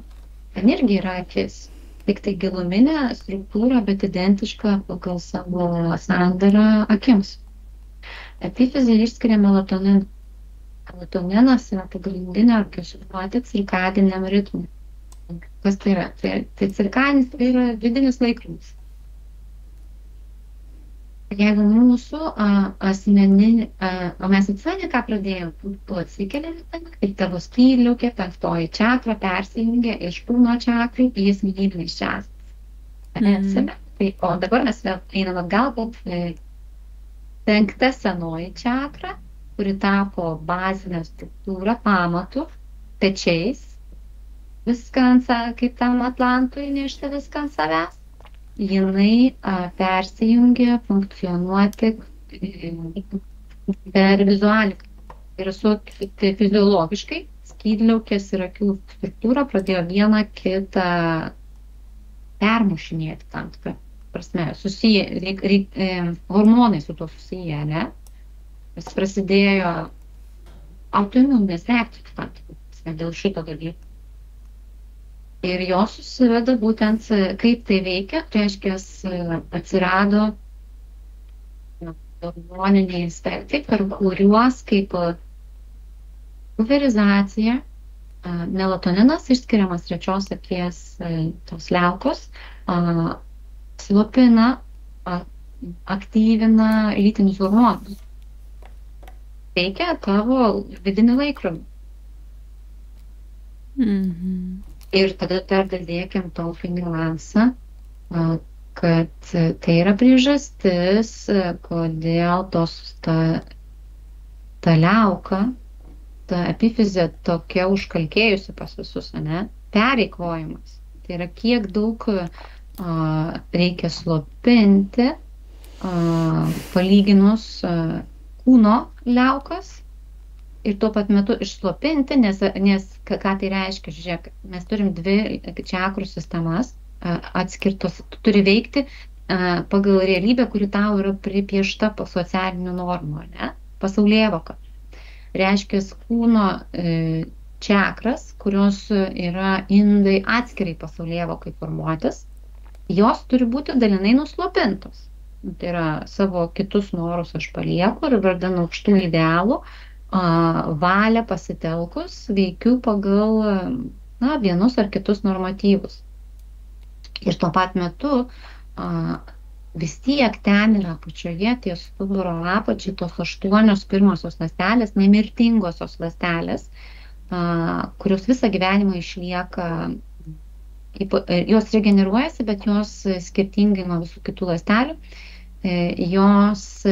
Speaker 1: Ten irgi yra akis. Tik tai giluminė struktūra, bet identiška pagal savo sandarą akims. Epifizė išskiria melatoniną. Melatoninas yra pagrindinė orkestruoti cirkadiniam ritmui. Kas tai yra? Tai cirkadinis tai yra vidinis laikrodis. Jeigu mūsų asmeninė, o mes atsimeni, ką pradėjom, tu atsikeli ir tavo skydliaukė, 5 čakra persijungia iš kūno čakrų į asmenybinės čakras. O dabar mes vėl einam atgal, kad 5 senoji čakra, kuri tapo bazinę struktūrą, pamatų, pečiais, viską kaip tam Atlantui nešti viską ant savęs. Jinai persijungia funkcionuoti per vizualiką. Ir fiziologiškai skydliaukės ir akių struktūra pradėjo vieną kitą permušinėti tam tikrą prasme. Hormonai su to susiję, ne? Vis prasidėjo autoimuninės reakcijos tam tikrą dėl šito dalyko. Ir jos susiveda būtent, kaip tai veikia, reiškia, atsirado hormoniniai aspektai, per kuriuos kaip pulverizacija, melatoninas išskiriamas trečios akies tos liaukos, slopina, aktyvina lytinius hormonus. Veikia tavo vidinį laikrodį. Ir tada dar dadėkim tokį niuansą, kad tai yra priežastis, kodėl ta liauka, ta epifizė tokia užkalkėjusi pas visus, ne? Pereikvojimas. Tai yra kiek daug reikia slopinti palyginus kūno liaukas. Ir tuo pat metu išslopinti, nes ką tai reiškia, žiūrėk, mes turim 2 čakrų sistemas atskirtos, turi veikti pagal realybę, kuri tau yra pripiešta po socialinių normų, ne? Pasaulėvoka. Reiškia, kūno čakras, kurios yra indai atskirai pasaulėvokai formuotis, jos turi būti dalinai nuslopintos. Tai yra, savo kitus norus aš palieku ir vardan aukštų idealų, valią pasitelkus veikiu pagal vienus ar kitus normatyvus. Ir tuo pat metu vis tiek ten yra apačioje, ties stuburo apačiai, tos 8 pirmosios ląstelės, nemirtingosios ląstelės, kurios visą gyvenimą išlieka, jos regeneruojasi, bet jos skirtingai nuo visų kitų ląstelių, jos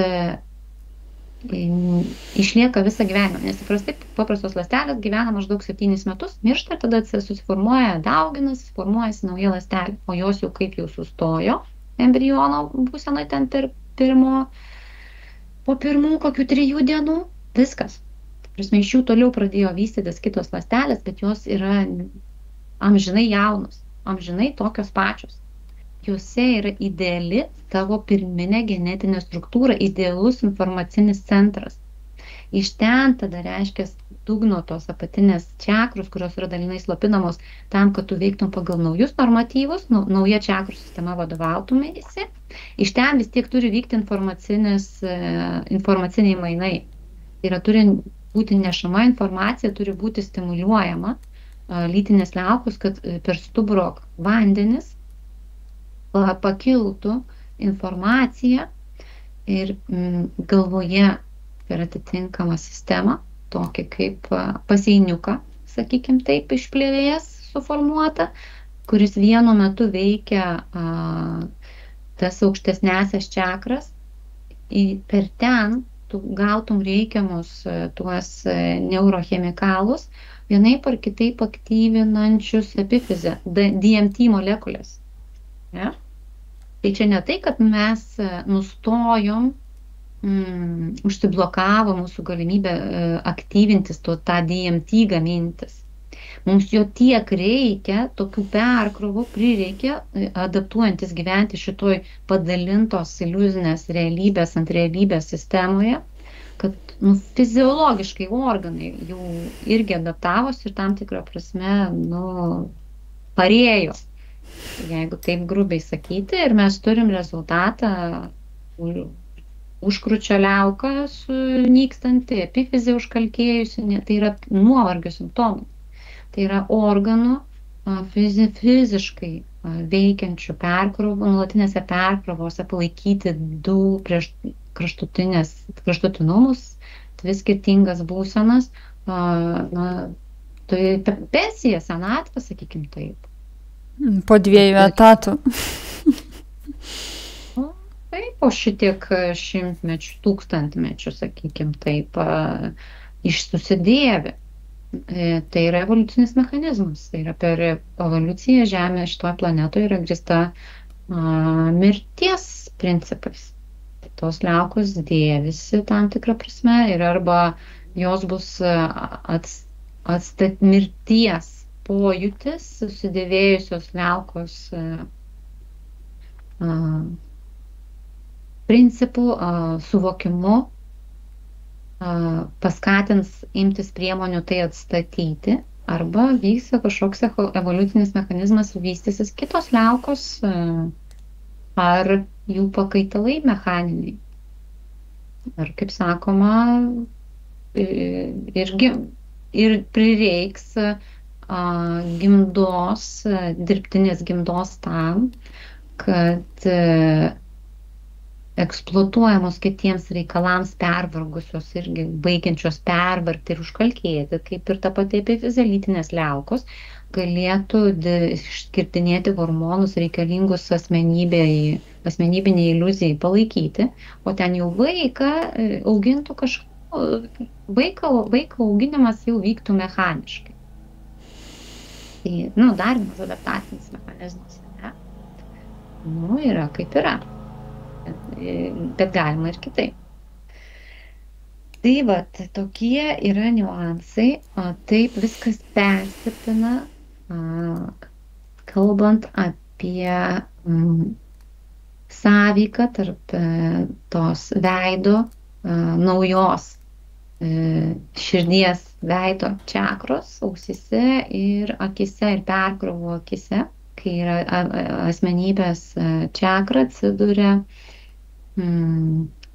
Speaker 1: išlieka visą gyvenimą, nes įprastai paprastos ląstelės gyvena maždaug 7 metus, miršta ir tada susiformuoja, dauginasi, formuojasi nauja ląstelė, o jos jau kaip jau sustojo embriono būsenoje ten po pirmų kokių 3 dienų, viskas. Prasme, iš jų toliau pradėjo vystytis kitos ląstelės, bet jos yra amžinai jaunos, amžinai tokios pačios. Juose yra ideali tavo pirminė genetinė struktūra, idealus informacinis centras. Iš ten tada reiškia dugno tos apatinės čakrus, kurios yra dalinai slopinamos tam, kad tu veiktum pagal naujus normatyvus, nauja čakrų sistema vadovautumėsi. Iš ten vis tiek turi vykti informaciniai mainai. Tai yra, turi būti nešama informacija, turi būti stimuliuojama lytinės liaukos, kad per stuburo vandenis pakiltų informacija ir galvoje per atitinkamą sistemą, tokį kaip paseiniuką, sakykim taip, iš plėvės suformuota, kuris vienu metu veikia tas aukštesnėsias čakras, per ten tu gautum reikiamus tuos neurochemikalus, vienaip ar kitaip aktyvinančius epifizę, DMT molekulės. Ne? Tai čia ne tai, kad mes nustojom, užsiblokavo mūsų galimybę aktyvintis tą DMT gamintis. Mums jo tiek reikia, tokių perkrovų prireikia, adaptuojantis gyventi šitoj padalintos iliuzinės realybės ant realybės sistemoje, kad fiziologiškai organai jau irgi adaptavosi ir tam tikrą prasme parėjo, jeigu taip grubiai sakyti, ir mes turim rezultatą užkrūčio liauka sunykstanti, epifizė užkalkėjusi, tai yra nuovargio simptomai. Tai yra organų fiziškai veikiančių perkrovų, nuolatinėse perkrovose palaikyti du kraštutinumus, dvi skirtingas būsenas, tai pensija, senatvė, sakykim taip.
Speaker 2: Po 2 etatų.
Speaker 1: Taip, po šitiek šimtmečių, tūkstantmečių, sakykim taip, išsusidėvi. Tai yra evoliucinis mechanizmas. Tai yra per evoliuciją Žemė šitoje planetoje yra grįsta mirties principais. Tos liaukos dėvisi tam tikrą prasme ir arba jos bus mirties pojūtis, susidėvėjusios liaukos principų, suvokimu, paskatins imtis priemonių tai atstatyti, arba vyksta kažkoks evoliucinis mechanizmas ir vystysis kitos liaukos ar jų pakaitalai mechaniniai. Ar, kaip sakoma, ir prireiks gimdos, dirbtinės gimdos tam, kad eksploatuojamos kitiems reikalams pervargusios irgi baigiančios pervargti ir užkalkėti, kaip ir ta pati epifizė, lytinės liaukos, galėtų išskirtinėti hormonus reikalingus asmenybiniai iliuzijai palaikyti, o ten jau vaiką augintų vaiko auginimas jau vyktų mechaniškai. Tai, dar vienas adaptacinis mechanizmas, ne? Yra kaip yra. Bet galima ir kitaip. Tai vat, tokie yra niuansai, taip viskas persipina, kalbant apie sąveiką tarp tos veido, naujos širdies veido čakros ausyse ir akise ir perkrovų akise, kai yra asmenybės čakra atsiduria,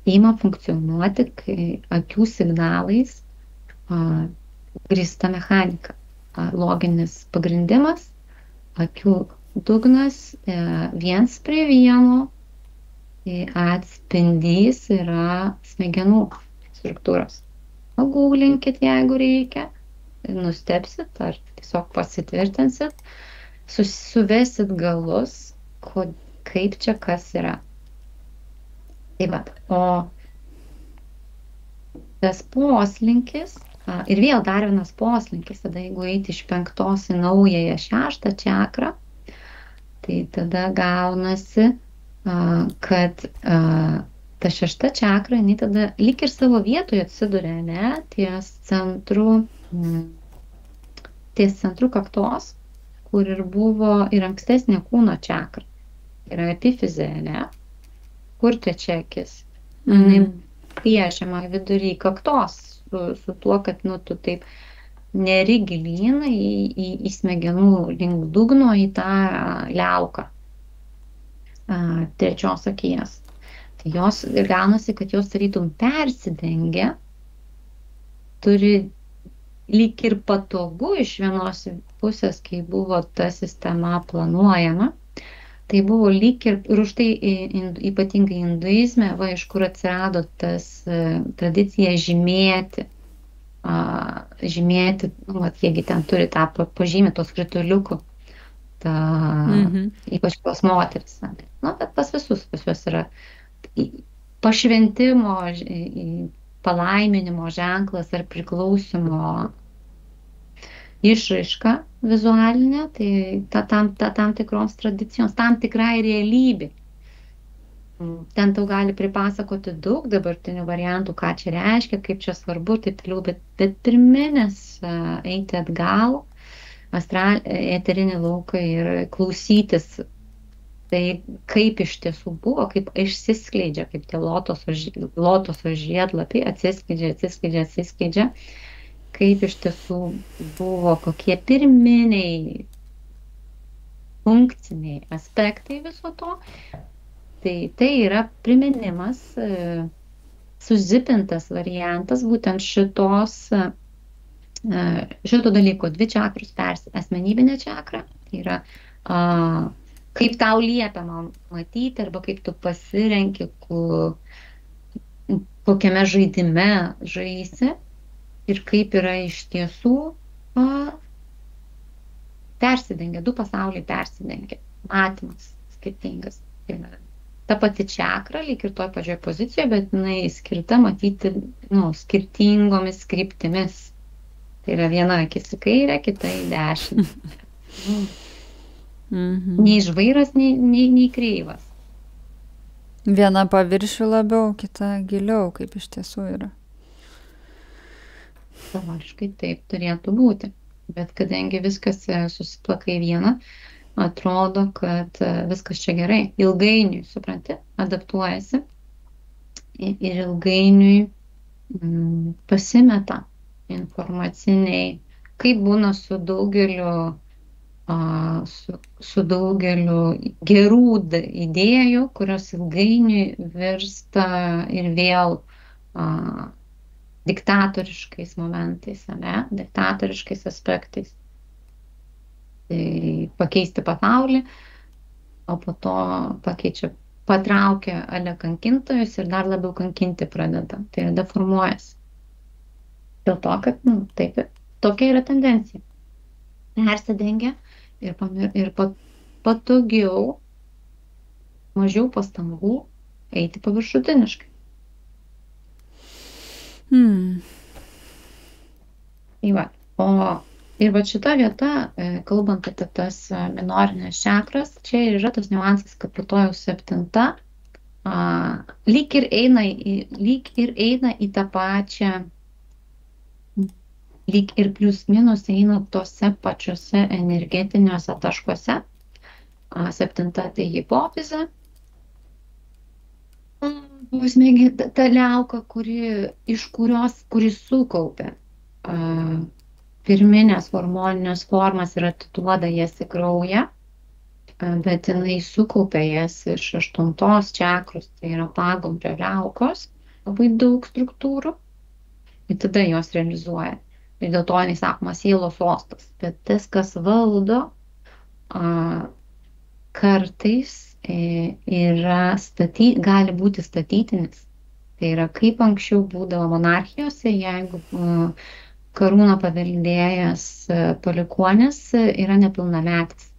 Speaker 1: ima funkcionuoti, kai akių signalais grįsta mechanika. Loginis pagrindimas, akių dugnas 1:1 atspindys yra smegenų struktūros. Pagūglinkit, jeigu reikia, nustebsit ar tiesiog pasitvirtinsit, suvesit galus, kaip čia kas yra. Tai vat, o tas poslinkis, ir vėl dar vienas poslinkis, tada jeigu eiti iš 5 į naująją 6 čakrą, tai tada gaunasi, kad ta 6 čakra, jinai tada lyg ir savo vietoje atsiduria, ne, ties centru kaktos, kur ir buvo ir ankstesnė kūno čakra. Yra epifizė, ne? Kur trečia akis? Piešiama vidury kaktos su tuo, kad tu taip neri gilyn į smegenų link dugno į tą liauką trečios akies. Tai jos ir gaunasi, kad jos tarytum persidengia, turi lyg ir patogu iš vienos pusės, kai buvo ta sistema planuojama. Tai buvo lyg ir už tai ypatingai hinduizme, iš kur atsirado tas tradicija žymėti, jiegi ten turi tą pažymį tos krituliukų, ypač pas moteris. Bet pas visus, pas juos yra pašventimo palaiminimo ženklas ar priklausimo išraiška vizualinė, tai tam tikroms tradicijoms, tam tikrai realybė. Ten tau gali pripasakoti daug dabartinių variantų, ką čia reiškia, kaip čia svarbu, taip toliau, bet pirminis eiti atgal, eterinį lauką ir klausytis, tai kaip iš tiesų buvo, kaip išsiskleidžia, kaip tie lotoso žiedlapiai atsiskleidžia, kaip iš tiesų buvo, kokie pirminiai funkciniai aspektai viso to. Tai yra priminimas, suzipintas variantas būtent šito dalyko, 2 čakros asmenybinė čakra, tai yra kaip tau liepiama matyti arba kaip tu pasirenki, kokiame žaidime žaisi ir kaip yra iš tiesų persidengia, 2 pasauliai persidengia, matymas skirtingas. Ta pati čakra, lyg ir toj pačioj pozicijoje, bet jinai skirta matyti skirtingomis kryptimis. Tai yra viena akis į kairę, kita į dešinę. Nei žvairas, nei kreivas.
Speaker 2: Viena paviršių labiau, kita giliau, kaip iš tiesų yra.
Speaker 1: Teoriškai taip turėtų būti. Bet kadangi viskas susiplaka į vieną, atrodo, kad viskas čia gerai. Ilgainiui, supranti, adaptuojasi ir ilgainiui pasimeta informaciniai, kaip būna su daugeliu gerų idėjų, kurios ilgainiui virsta ir vėl diktatoriškais momentais, diktatoriškais aspektais. Tai pakeisti pasaulį, o po to patraukia ale kankintojus ir dar labiau kankinti pradeda. Tai deformuojasi. Dėl to, kad taip, tokia yra tendencija. Persidengia ir patogiau, mažiau pastangų eiti paviršutiniškai. Ir va šita vieta, kalbant apie tas minorinės čakras, čia yra tas niuansas, kad po to jau 7 lyg ir eina į tą pačią, lyg ir plius minus eina tose pačiose energetiniuose taškuose. 7 tai hipofizė, ta liauka, kuri sukaupia pirminės hormoninės formas ir atiduoda jas į kraują, bet jinai sukaupia jas iš 8 čakros, tai yra pagumburio liaukos, labai daug struktūrų, ir tada jos realizuoja. Ir dėl to jinai sakoma sielos sostas. Bet tas, kas valdo, kartais gali būti statytinis. Tai yra kaip anksčiau būdavo monarchijose, jeigu karūną paveldėjęs palikuonis yra nepilnametis.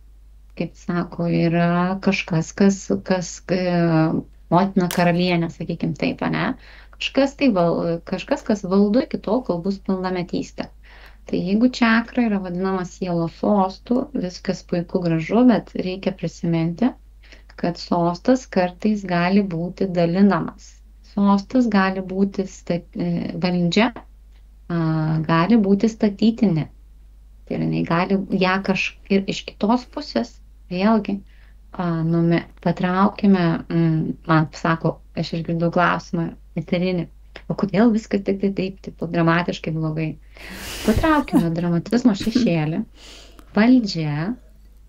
Speaker 1: Kaip sako, yra kažkas, kas motina karalienė, sakykime taip, ne? Kažkas, kas valdo iki tol, kol bus pilnametystė. Tai jeigu čakra yra vadinama sielos sostu, viskas puiku gražu, bet reikia prisiminti, kad sostas kartais gali būti dalinamas. Sostas gali būti valdžia, gali būti statytinė. Tai yra, gali ją ir iš kitos pusės, vėlgi, patraukime, man sako, aš išgirdau klausimą eterinį, o kodėl viskas tik taip dramatiškai blogai. Patraukime dramatizmo šešėlį. Valdžia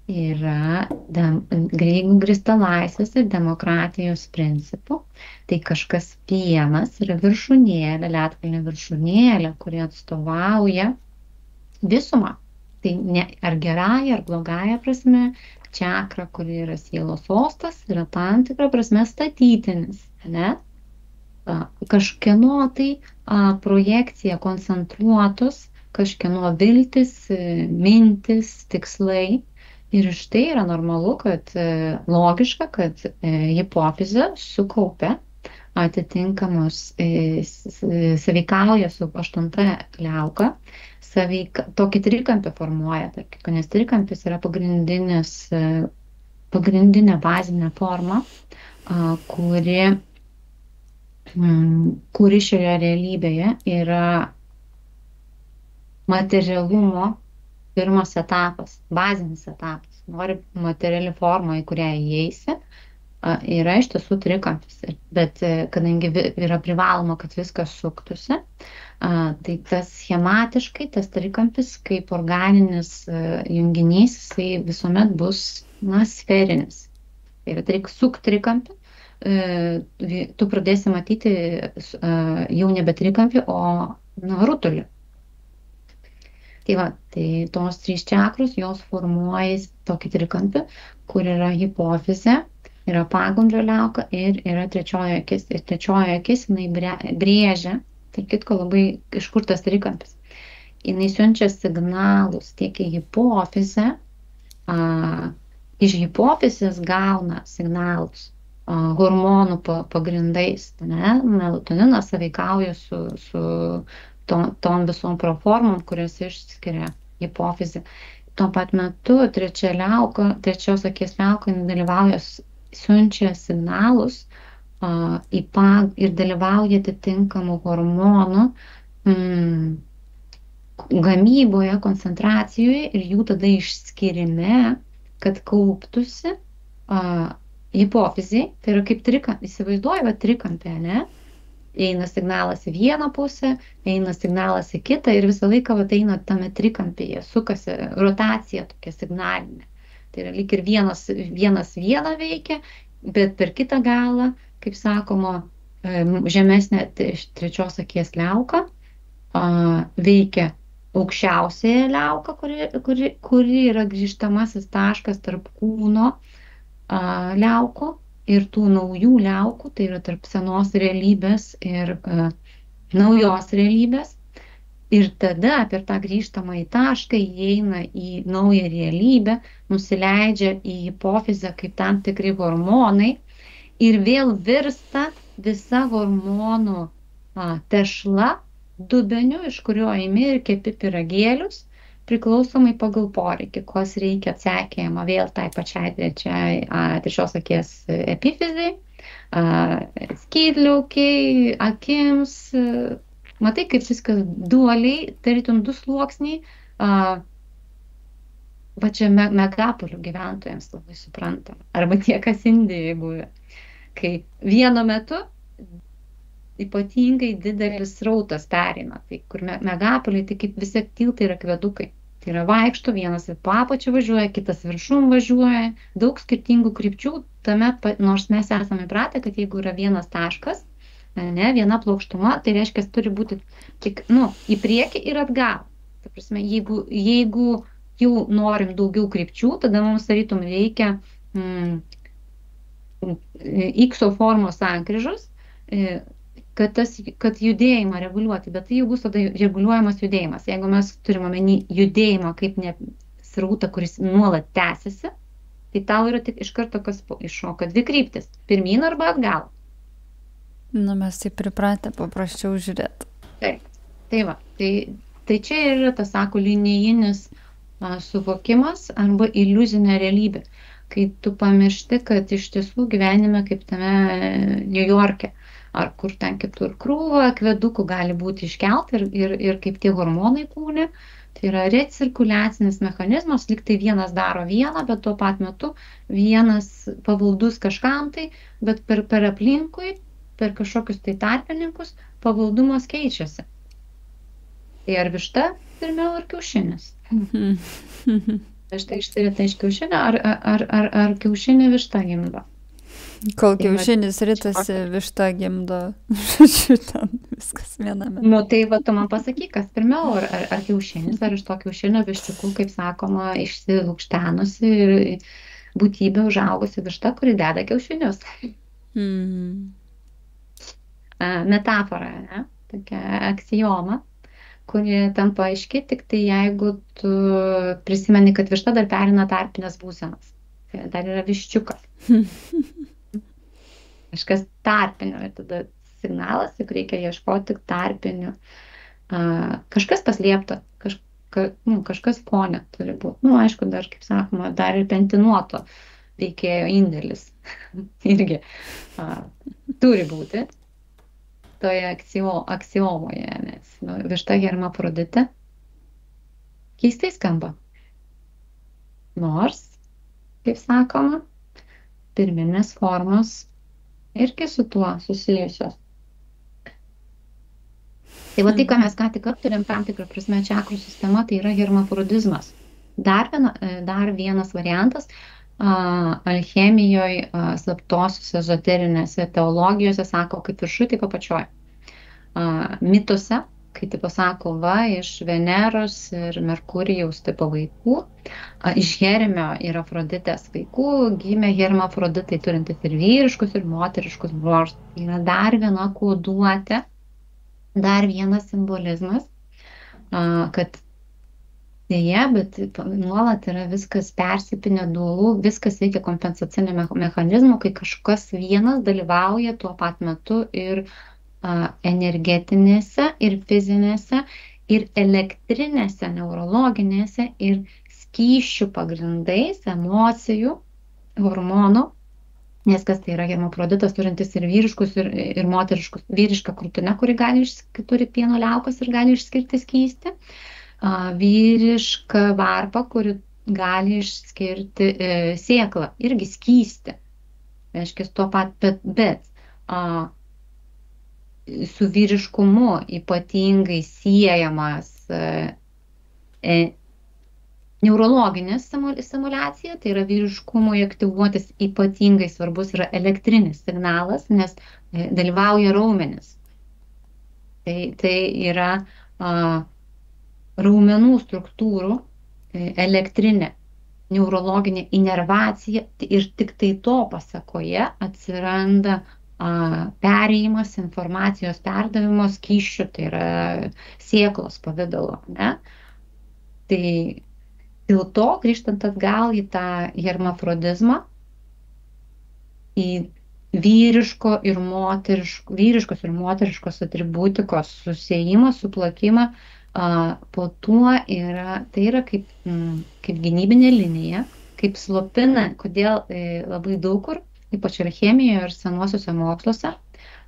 Speaker 1: yra greigų grįsta laisvės ir demokratijos principų. Tai kažkas vienas yra viršūnėlė, ledkalnio viršūnėlė, kuri atstovauja visumą. Tai ne ar gerąja, ar blogąja prasme, čakra, kuri yra sielos sostas, yra tam tikra prasme statytinis, ne? Kažkieno tai projekcija koncentruotos, kažkieno viltis, mintis, tikslai. Ir štai yra normalu, kad logiška, kad hipofizė sukaupia atitinkamos sąveikauja su 8 liauka, tokį trikampį formuoja, nes trikampis yra pagrindinė bazinė forma, kuri šioje realybėje yra materialumo pirmas etapas, bazinis etapas. Nori materiali forma, į kurią įeisi, yra iš tiesų trikampis. Bet kadangi yra privaloma, kad viskas suktųsi, tai tas schematiškai, tas trikampis kaip organinis junginys, jisai visuomet bus sferinis. Tai yra suk trikampį, tu pradėsi matyti jau nebe trikampį, o rutulį. Tai tos 3 čakros, jos formuoja tokį trikampį, kur yra hipofizė, yra pagundžio liauka ir yra trečioji akis. Ir trečioji akis, jinai brėžia, tai kitko labai, iš kur tas trikampis. Jinai siunčia signalus tiek į hipofizę, iš hipofizės gauna signalus hormonų pagrindais. Melatoninas sąveikauja su tom visom proformom, kurias išskiria hipofizė. Tuo pat metu trečios akies liauka dalyvauja, siunčia signalus ir dalyvauja atitinkamų hormonų gamyboje, koncentracijoje ir jų tada išskirime, kad kauptųsi hipofizėj. Tai yra kaip trikampė, įsivaizduoju, trikampė, ne? Eina signalas į vieną pusę, eina signalas į kitą ir visą laiką eina tame trikampyje, sukasi rotacija tokia signalinė. Tai yra lyg ir vienas vieną veikia, bet per kitą galą, kaip sakoma, žemesnė trečios akies liauka veikia aukščiausiąją liauką, kuri yra grįžtamasis taškas tarp kūno liaukų ir tų naujų liaukų, tai yra tarp senos realybės ir naujos realybės. Ir tada per tą grįžtamą į tašką įeina į naują realybę, nusileidžia į hipofizę kaip tam tikri hormonai ir vėl virsta visa hormonų tešla dubeniu, iš kurio imi ir kepi pyragėlius, priklausomai pagal poreikį, kas reikia atsekėjama vėl tai pačiai trečios akies epifizai, skydliaukiai, akims. Matai, kaip viskas dualiai, tarytum 2 sluoksniai, va čia megapolių gyventojams labai suprantama, arba tie, kas Indijoje buvę. Kai vienu metu ypatingai didelis srautas pereina, tai kur megapoliai, tai kaip visi tiltai yra akvedukai. Tai yra vaikšto, vienas į apačią važiuoja, kitas viršum važiuoja, daug skirtingų krypčių, nors mes esame įpratę, kad jeigu yra vienas taškas, viena plokštuma, tai reiškia, turi būti tik, į priekį ir atgal. Ta prasme, jeigu jau norim daugiau krypčių, tada mums tarytum reikia X formos sankryžos, kad judėjimą reguliuoti, bet tai jau bus tada reguliuojamas judėjimas. Jeigu mes turime omeny judėjimą kaip ne srautą, kuris nuolat tęsiasi, tai tau yra tik iš karto kas iššoka 2 kryptis, pirmyn arba atgal.
Speaker 2: Mes taip pripratę paprasčiau žiūrėti.
Speaker 1: Taip, tai va, tai čia yra tas, sako, linijinis suvokimas arba iliuzinė realybė, kai tu pamiršti, kad iš tiesų gyvenime kaip tame New York'e, ar kur ten kitur krūva akvedukų gali būti iškelta ir kaip tie hormonai kūne, tai yra recirkuliacinis mechanizmas, lyg tai vienas daro vieną, bet tuo pat metu vienas pavaldus kažkam tai, bet per aplinkui, per kažkokius tai tarpininkus, pavaldumas keičiasi. Tai ar višta pirmiau ar kiaušinis? Višta išsirita iš kiaušinio, ar kiaušinį višta gimdo?
Speaker 2: Kol kiaušinis ritasi, višta gimdo. Žodžiu, ten viskas viename.
Speaker 1: Tai va, tu man pasakyk, kas pirmiau, ar kiaušinis, ar iš to kiaušinio viščiukų, kaip sakoma, išsilukštenusi ir būtybė užaugusi višta, kuri deda kiaušinius. Metafora, ne? Tokia aksioma, kuri tampa aiški tik tai jeigu tu prisimeni, kad višta dar perina tarpinės būsenas. Tai dar yra viščiukas. kažkas tarpinio ir tada signalas, juk reikia ieškoti tarpinių. Kažkas paslėpta, kažkas fone turi būti. Aišku, dar, kaip sakoma, dar ir pentinuoto veikėjo indėlis irgi turi būti toje aksiomoje, nes višta hermafroditė keistai skamba. Nors, kaip sakoma, pirminės formos irgi su tuo susijusios. Tai va tai, ką mes ką tik aptarėm, tam tikrą prasme čakrų sistema, tai yra hermafrodizmas. Dar vienas variantas alchemijoje, slaptosiuose, ezoterinėse teologijose sako, kaip viršuj, taip apačioj. Mituose, kai taip pasako, iš Veneros ir Merkurijaus tipo vaikų, iš Hermio ir Afroditės vaikų gimė hermafroditai, turintis ir vyriškus, ir moteriškus bruožus. Tai yra dar viena koduotė, dar vienas simbolizmas, kad dėja, bet nuolat yra viskas persipinę dualų, viskas veikia kompensaciniu mechanizmu, kai kažkas vienas dalyvauja tuo pat metu ir energetinėse, ir fizinėse, ir elektrinėse, neurologinėse, ir skysčių pagrindais, emocijų, hormonų, nes kas tai yra hermafroditas, turintis ir vyriškus, ir moteriškus, vyrišką krūtinę, kuri turi pieno liaukas ir gali išskirti skystį, vyrišką varpą, kuri gali išskirti sėklą, irgi skystį. Reiškia, tuo pat, bet su vyriškumu ypatingai siejamas neurologinė stimulacija, tai yra vyriškumui aktyvuotis ypatingai svarbus yra elektrinis signalas, nes dalyvauja raumenis. Tai yra raumenų struktūrų elektrinė neurologinė inervacija ir tik tai to pasekoje atsiranda perėjimas, informacijos perdavimo skysčių, tai yra sėklos pavidalo. Ne? Tai dėl to, grįžtant atgal į tą hermafrodizmą, į vyriškos ir moteriškos atributikos susėjimą, suplakimą, po tuo tai yra kaip gynybinė linija, kaip slopina, kodėl labai daug kur, ypač ir chemijoje ir senuosiuose moksluose,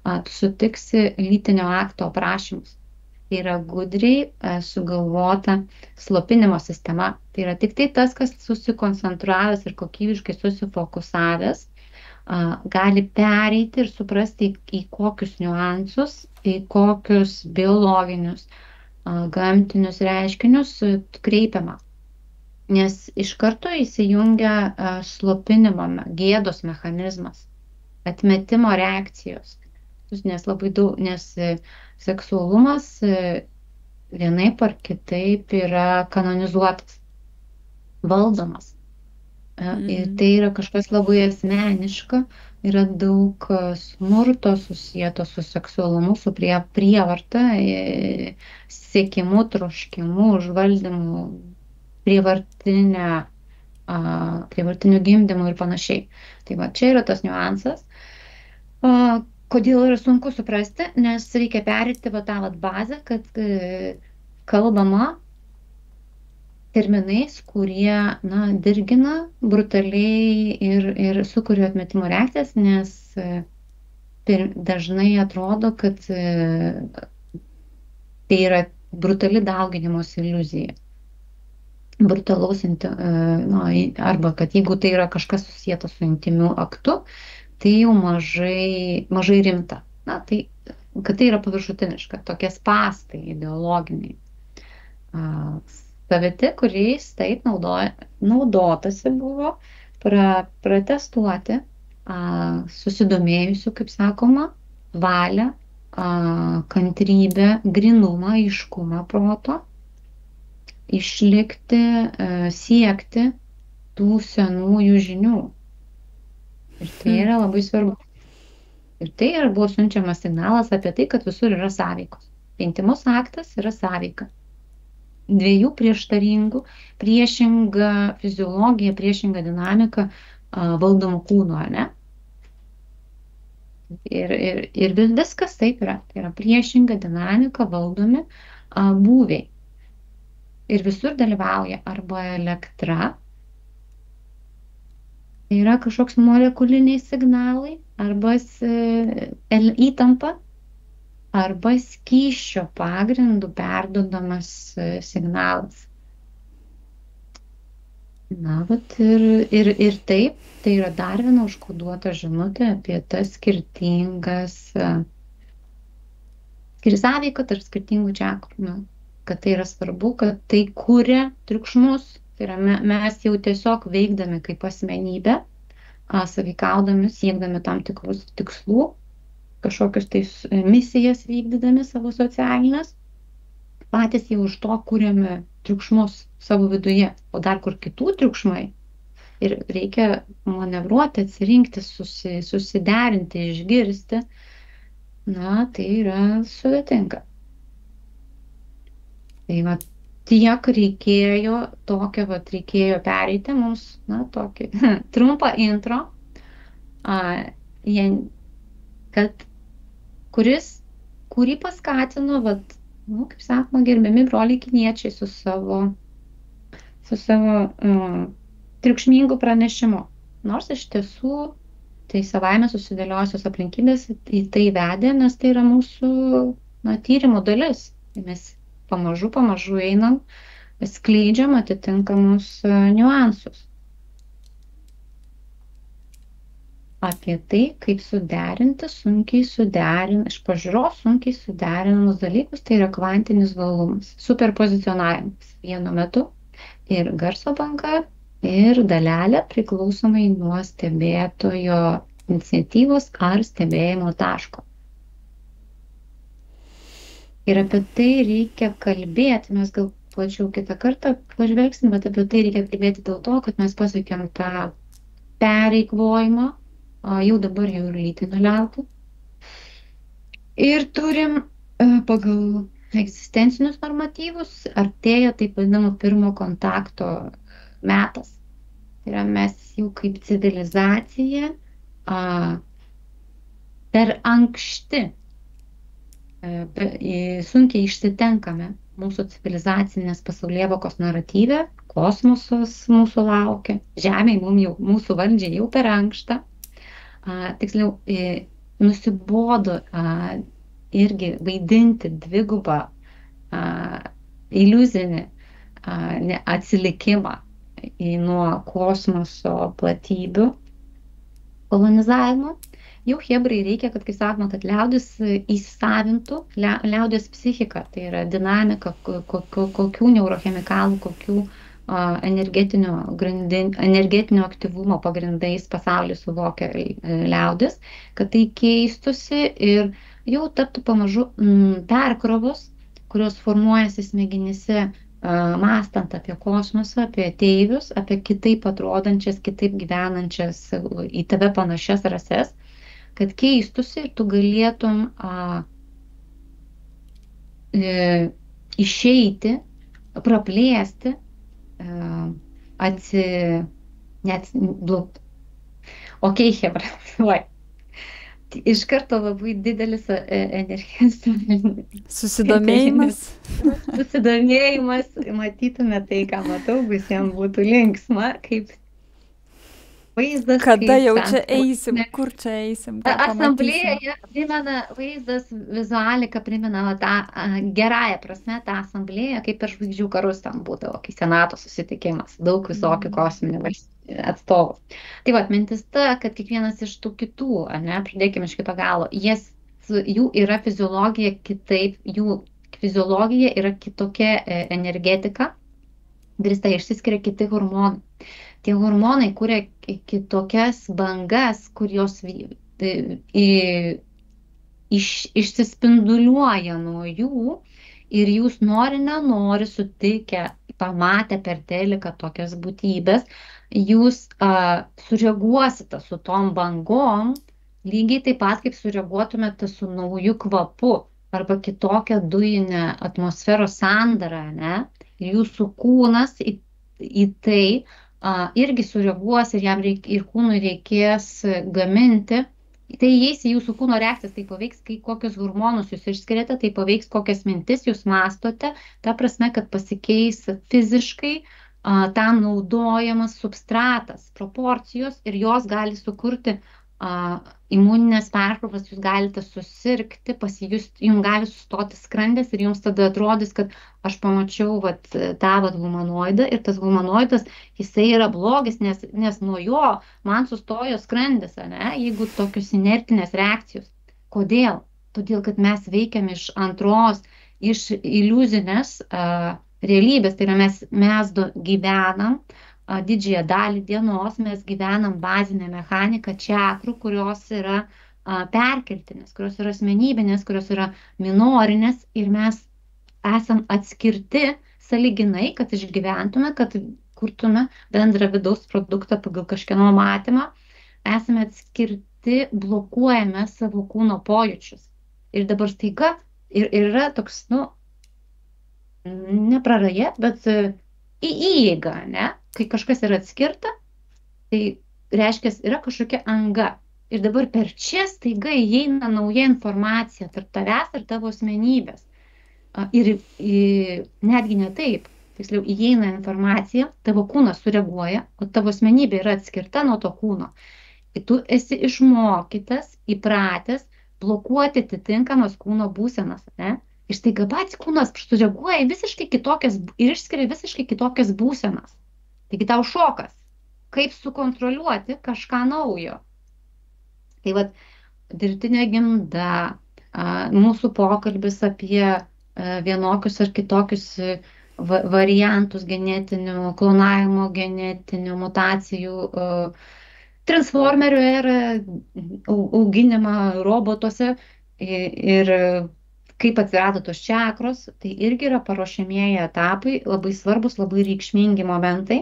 Speaker 1: tu sutiksi lytinio akto aprašymus. Tai yra gudriai sugalvota slopinimo sistema. Tai yra tik tai tas, kas susikoncentravęs ir kokybiškai susifokusavęs, gali pereiti ir suprasti, į kokius niuansus, į kokius biologinius, gamtinius reiškinius kreipiama. Nes iš karto įsijungia slopinimo, gėdos mechanizmas, atmetimo reakcijos. Nes labai daug, nes seksualumas vienaip ar kitaip yra kanonizuotas, valdomas. Ir tai yra kažkas labai asmeniška, yra daug smurto susieto su seksualumu, su prievarta, siekimu, troškimu, užvaldymu, prievartiniu gimdymu ir panašiai. Tai va, čia yra tas niuansas. Kodėl yra sunku suprasti, nes reikia perėti tą bazę, kad kalbama terminais, kurie dirgina brutaliai ir sukuria atmetimo reakcijas, nes dažnai atrodo, kad tai yra brutali dauginimosi iliuzija. Brutalaus, arba kad jeigu tai yra kažkas susijęs su intimiu aktu, tai jau mažai rimta. Tai, kad tai yra paviršutiniška, tokie spastai ideologiniai. Saviti, kuriais taip naudotasi buvo pratestuoti susidomėjusių, kaip sakoma, valią, kantrybę, grinumą, aiškumą proto, išlikti, siekti tų senųjų žinių. Ir tai yra labai svarbu. Ir tai buvo siunčiamas signalas apie tai, kad visur yra sąveikos. Intymus aktas yra sąveika. Dviejų prieštaringų, priešinga fiziologija, priešinga dinamika valdomų kūnų, ne? Ir viskas taip yra. Tai yra priešinga dinamika valdomi būviai. Ir visur dalyvauja arba elektra, tai yra kažkoks molekuliniai signalai, arba įtampa, arba skysčio pagrindų perduodamas signalas. Na, vat ir taip, tai yra dar viena užkoduota žinutė apie tas sąveiką tarp skirtingų čakrų. Kad tai yra svarbu, kad tai kuria triukšmus, tai yra mes jau tiesiog veikdami kaip asmenybė, sąveikaudami, siekdami tam tikrus tikslų, kažkokius tai misijas vykdydami savo socialinės, patys jau iš to kuriame triukšmus savo viduje, o dar kur kitų triukšmai. Ir reikia manevruoti, atsirinkti, susiderinti, išgirsti. Na, tai yra sudėtinga. Tai va, tiek reikėjo pereiti mums, na, tokį trumpą intro, kurį paskatino, vat, kaip sakoma, gerbiami broliai kiniečiai su savo triukšmingu pranešimu. Nors iš tiesų tai savaime susidėliosios aplinkybės į tai vedė, nes tai yra mūsų tyrimo dalis. Tai mes pamažu einam, skleidžiam atitinkamus niuansus. Apie tai, kaip suderinti iš pažiūros sunkiai suderinamus dalykus, tai yra kvantinis dualumas, superpozicionavimas vienu metu ir garso banga, ir dalelė priklausomai nuo stebėtojo iniciatyvos ar stebėjimo taško. Ir apie tai reikia kalbėti, mes gal plačiau kitą kartą pažvelgsim, bet apie tai reikia kalbėti dėl to, kad mes pasiekėm tą pereikvojimą, jau dabar jau ir lytinio liaukų. Ir turim pagal egzistencinius normatyvus, artėja taip vadinamo pirmo kontakto metas. Tai yra mes jau kaip civilizacija per ankšti sunkiai išsitenkame mūsų civilizacinės pasaulėvokos naratyve, kosmosas mūsų laukia, Žemė mūsų valdžiai jau per ankšta. Tiksliau, nusibodo irgi vaidinti dvigubą iliuzinį atsilikimą nuo kosmoso platybių kolonizavimo. Jau hebrai reikia, kad, kaip sakoma, kad liaudis įsisavintų liaudės psichiką, tai yra dinamika, kokių neurochemikalų, kokių energetinio aktyvumo pagrindais pasaulį suvokia liaudis, kad tai keistusi ir jau taptų pamažu perkrovos, kurios formuojasi smegenyse, mąstant apie kosmosą, apie ateivius, apie kitaip atrodančias, kitaip gyvenančias, į tave panašias rases, kad keistusi ir tu galėtum išeiti, praplėsti, hebra. Iš karto labai didelis energijos
Speaker 2: susidomėjimas.
Speaker 1: Susidomėjimas, matytume tai, ką matau, visiems būtų linksma, kaip vaizdas.
Speaker 2: Kada jau čia eisim, kur čia eisim?
Speaker 1: Asamblėja primena, vaizdas, vizualika primena tą gerąją prasme, tą asamblėją, kaip per žvaigždžių karus ten būdavo, kai senato susitikimas, daug visokių kosminių atstovų. Tai va, mintis ta, kad kiekvienas iš tų kitų, pradėkime iš kito galo, jų yra fiziologija kitaip, jų fiziologija yra kitokia energetika, grįsta išsiskiria kiti hormonai. Tie hormonai kuria kitokias bangas, kur jos išsispinduliuoja nuo jų ir jūs nenori sutikę, pamatę per teliką tokias būtybės, jūs sureaguosite su tom bangom, lygiai taip pat, kaip sureaguotumėte su nauju kvapu arba kitokią dujinę atmosferos sandarą, ir jūsų kūnas į tai irgi sureaguos ir jam ir kūnui reikės gaminti Tai įeis į jūsų kūno reakcijas, tai paveiks, kokius hormonus jūs išskiriate, tai paveiks, kokias mintis jūs mastote, ta prasme, kad pasikeis fiziškai tam naudojamas substratas, proporcijos ir jos gali sukurti imuninės perkrovas, jūs galite susirgti, jums gali sustoti skrandis ir jums tada atrodys, kad aš pamačiau tą humanoidą ir tas humanoidas, jisai yra blogis, nes nuo jo man sustojo skrandis, ne, jeigu tokios inertinės reakcijos. Kodėl? Todėl, kad mes veikiam iš antros, iš iliuzinės realybės, tai yra mes gyvenam didžiąją dalį dienos, mes gyvenam bazinę mechaniką čakrų, kurios yra perkeltinės, kurios yra asmenybinės, kurios yra minorinės ir mes esam atskirti sąlyginai, kad išgyventume, kad kurtume bendrą vidaus produktą pagal kažkieno matymą, esame atskirti, blokuojame savo kūno pojūčius. Ir dabar staiga yra toks, ne praraja, bet į įeigą, ne? Kai kažkas yra atskirta, tai reiškia, yra kažkokia anga. Ir dabar per čia staiga įeina nauja informacija tarp tavęs ir tavo asmenybės. Ir netgi ne taip, tiksliau, įeina informacija, tavo kūnas sureaguoja, o tavo asmenybė yra atskirta nuo to kūno. Ir tu esi išmokytas, įpratęs blokuoti atitinkamas kūno būsenas, ne? Ir staiga pats kūnas sureaguoja visiškai kitokias ir išskiria visiškai kitokias būsenas. Taigi tau šokas, kaip sukontroliuoti kažką naujo. Tai dirbtinė gimda, mūsų pokalbis apie vienokius ar kitokius variantus genetinių, klonavimo genetinių mutacijų, transformerių ir auginimą robotuose ir kaip atsirado tos čakros, tai irgi yra paruošiamieji etapai, labai svarbus, labai reikšmingi momentai,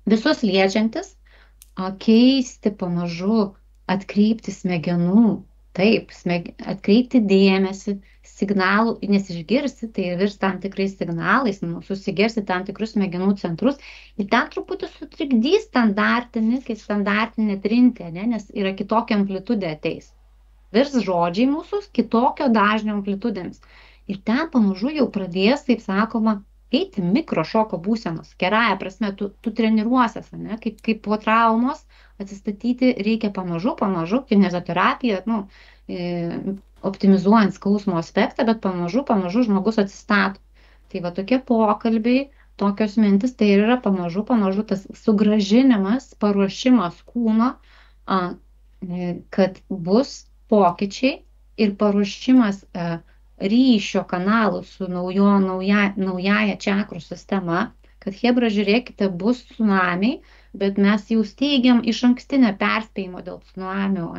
Speaker 1: visus liečiantis, keisti pamažu, atkreipti smegenų, taip, atkreipti dėmesį, signalų, nes išgirsti, tai virs tam tikrais signalais, susigersi tam tikrus smegenų centrus ir ten truputį sutrikdys standartinė trintė, nes yra kitokia amplitudė ateis. Virs žodžiai mūsų kitokio dažnio amplitudėms. Ir ten pamažu jau pradės, taip sakoma, eiti mikrošoko būsenos. Gerąja prasme, tu treniruosies, ne? Kaip po traumos atsistatyti reikia pamažu, kinezioterapija, optimizuojant skausmo aspektą, bet pamažu žmogus atsistato. Tai tokie pokalbiai, tokios mintis, tai yra pamažu tas sugrąžinimas, paruošimas kūno, kad bus pokyčiai ir paruošimas ryšio kanalų su naujaja čakrų sistema, kad chebra, žiūrėkite, bus tsunamiai, bet mes jau steigiam iš ankstinę perspėjimo dėl tsunamio,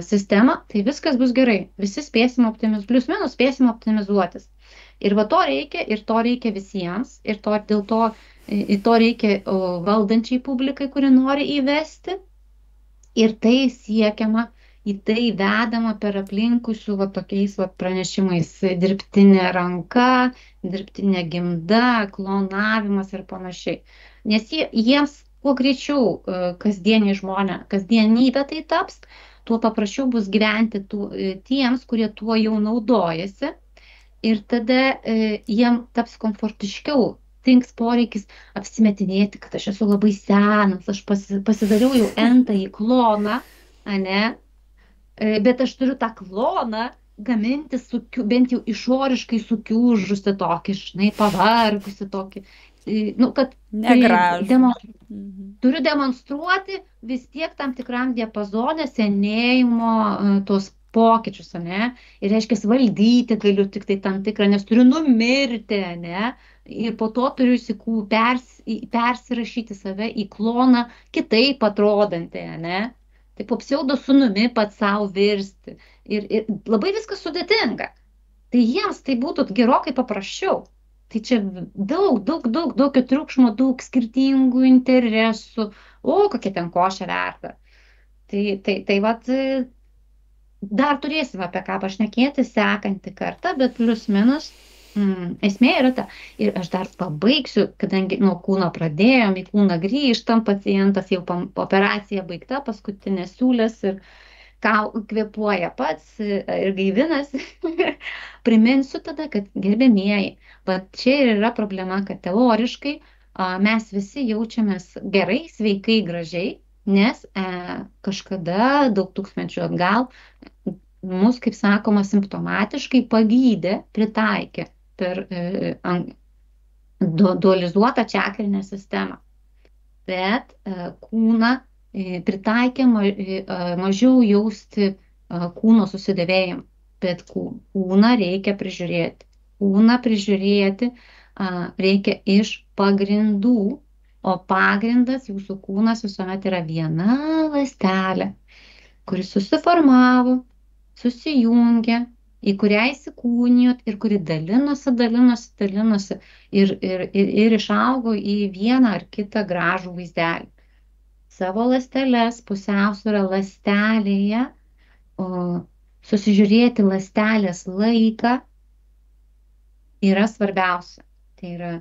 Speaker 1: sistemą, tai viskas bus gerai, visi spėsim plius minus spėsim optimizuotis. Ir to reikia visiems, ir to reikia valdančiai publikai, kuri nori įvesti, ir tai siekiama, į tai vedama per aplinkusių tokiais pranešimais dirbtinė ranka, dirbtinė gimda, klonavimas ir panašiai. Nes jiems kuo greičiau kasdienybė tai taps, tuo paprasčiau bus gyventi tiems, kurie tuo jau naudojasi ir tada jiem taps komfortiškiau. Tinks poreikis apsimetinėti, kad aš esu labai senas, aš pasidariau jau entąjį kloną, bet aš turiu tą kloną gaminti bent jau išoriškai sukiužusi tokį, pavargusi tokį, kad turiu demonstruoti vis tiek tam tikram diapazone senėjimo tos pokyčius, ir reiškia valdyti galiu tik tai tam tikrą, nes turiu numirti, ir po to turiu persirašyti save į kloną kitaip atrodantį, tai po pseudo sūnumi pats savo virsti. Ir labai viskas sudėtinga. Tai jiems tai būtų gerokai paprasčiau. Tai čia daug triukšmo, daug skirtingų interesų. Kokia ten košė verda. Tai dar turėsime apie ką pašnekėti sekantį kartą, bet plius minus. Esmė yra ta, ir aš dar pabaigsiu, kadangi nuo kūno pradėjom, į kūną grįžtam, pacientas jau operacija baigta, paskutinės siūlės kvėpuoja pats ir gaivinasi. Priminsiu tada, kad gerbėmieji, va čia ir yra problema, kad teoriškai mes visi jaučiamės gerai, sveikai, gražiai, nes kažkada daug tūkstančių atgal mus, kaip sakoma, simptomatiškai pagydė, pritaikė per dualizuotą čakrinę sistemą. Bet kūną pritaikė mažiau jausti kūno susidėvėjimą. Bet kūną reikia prižiūrėti. Kūną prižiūrėti reikia iš pagrindų, o pagrindas jūsų kūnas visuomet yra viena ląstelė, kuri susiformavo, susijungė, į kurią įsikūnijot ir kuri dalinosi ir išaugo į vieną ar kitą gražų vaizdelį. Savo ląsteles, pusiausvyrą ląstelėje, susižiūrėti ląstelės laiką yra svarbiausia. Tai yra,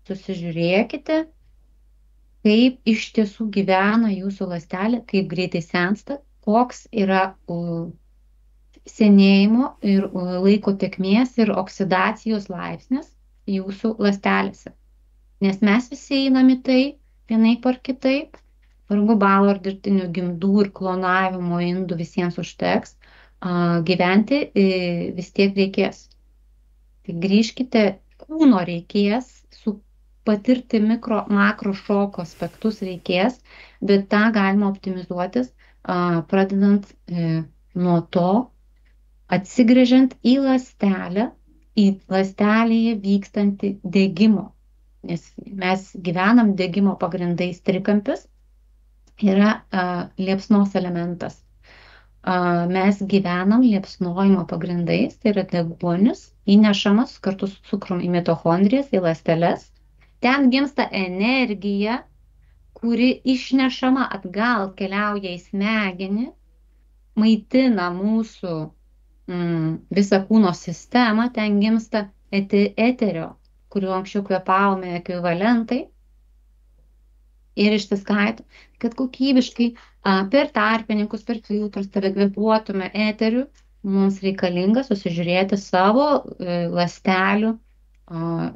Speaker 1: susižiūrėkite, kaip iš tiesų gyvena jūsų ląstelė, kaip greitai sensta, koks yra senėjimo ir laiko tėkmės ir oksidacijos laipsnis jūsų ląstelėse. Nes mes visi einam į tai vienaip ar kitaip, vargu balo ar dirbtinių gimdų ir klonavimo indų visiems užteks, gyventi vis tiek reikės. Tai grįžkite, kūno reikės, su patirti makro šoko aspektus reikės, bet tą galima optimizuotis, pradedant nuo to, atsigręžiant į ląstelę, į ląstelėje vykstantį degimo. Nes mes gyvenam degimo pagrindais, trikampis yra liepsnos elementas. Mes gyvenam liepsnojimo pagrindais, tai yra deguonis, įnešamas kartu su cukrum į mitochondrijas, į ląsteles. Ten gimsta energija, kuri išnešama atgal, keliauja į smegenį, maitina mūsų visą kūno sistemą, ten gimsta eterio, kuriuo anksčiau kvėpavome ekvivalentai ir išsiskaito, kad kokybiškai per tarpininkus, per filtrus, tave kvėpuotume eteriu, mums reikalinga susižiūrėti savo ląstelių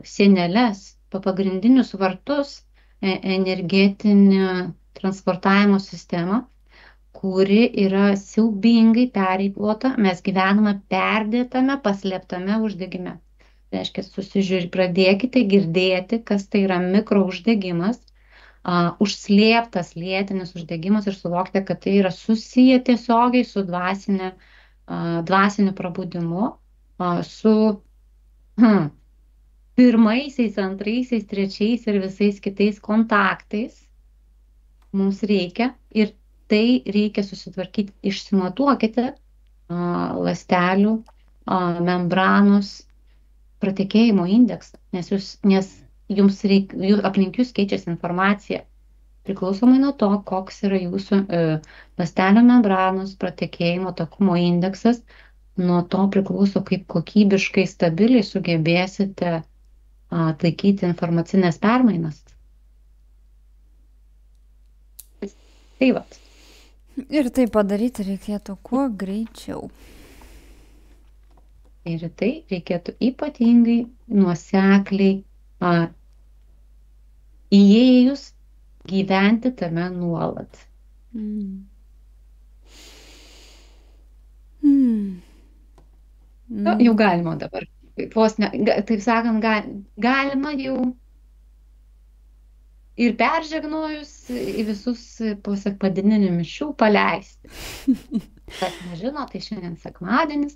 Speaker 1: sieneles, pagrindinius vartus, energetinį transportavimo sistemą, kuri yra siaubingai pereikvota, mes gyvename perdėtame, paslėptame uždegime. Tai reiškia, pradėkite girdėti, kas tai yra mikrouždegimas, užslėptas lėtinis uždegimas ir suvokite, kad tai yra susiję tiesiogiai su dvasiniu prabudimu, su pirmaisiais, antraisiais, trečiais ir visais kitais kontaktais mums reikia ir tai reikia susitvarkyti, išsimatuokite ląstelių, membranos pratekėjimo indeksą, nes jums aplink jūs keičiasi informacija. Priklausomai nuo to, koks yra jūsų ląstelių membranos pratekėjimo takumo indeksas, nuo to priklauso, kaip kokybiškai, stabiliai sugebėsite atlaikyti informacinės permainas. Tai vat.
Speaker 2: Ir tai padaryti reikėtų kuo greičiau.
Speaker 1: Ir tai reikėtų ypatingai nuosekliai įėjus gyventi tame nuolat. Jau galima dabar. Taip sakant, galima jau ir peržegnojus į visus po sekmadieninių mišių paleisti. Kas nežino, tai šiandien sekmadienis.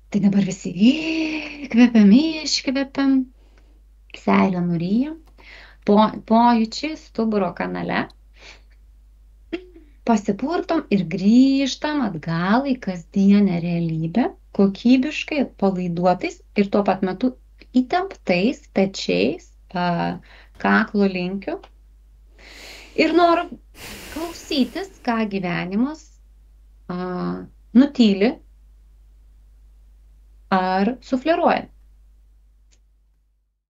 Speaker 1: Tai dabar visi įkvepiam, iškvepiam, seilę nuryjam, pojūčiai stuburo kanale, pasipurtom ir grįžtam atgal į kasdienę realybę, kokybiškai atpalaiduotais ir tuo pat metu įtemptais pečiais, kaklo linkiu. Ir noriu klausytis, ką gyvenimas nutyli ar sufleruoja.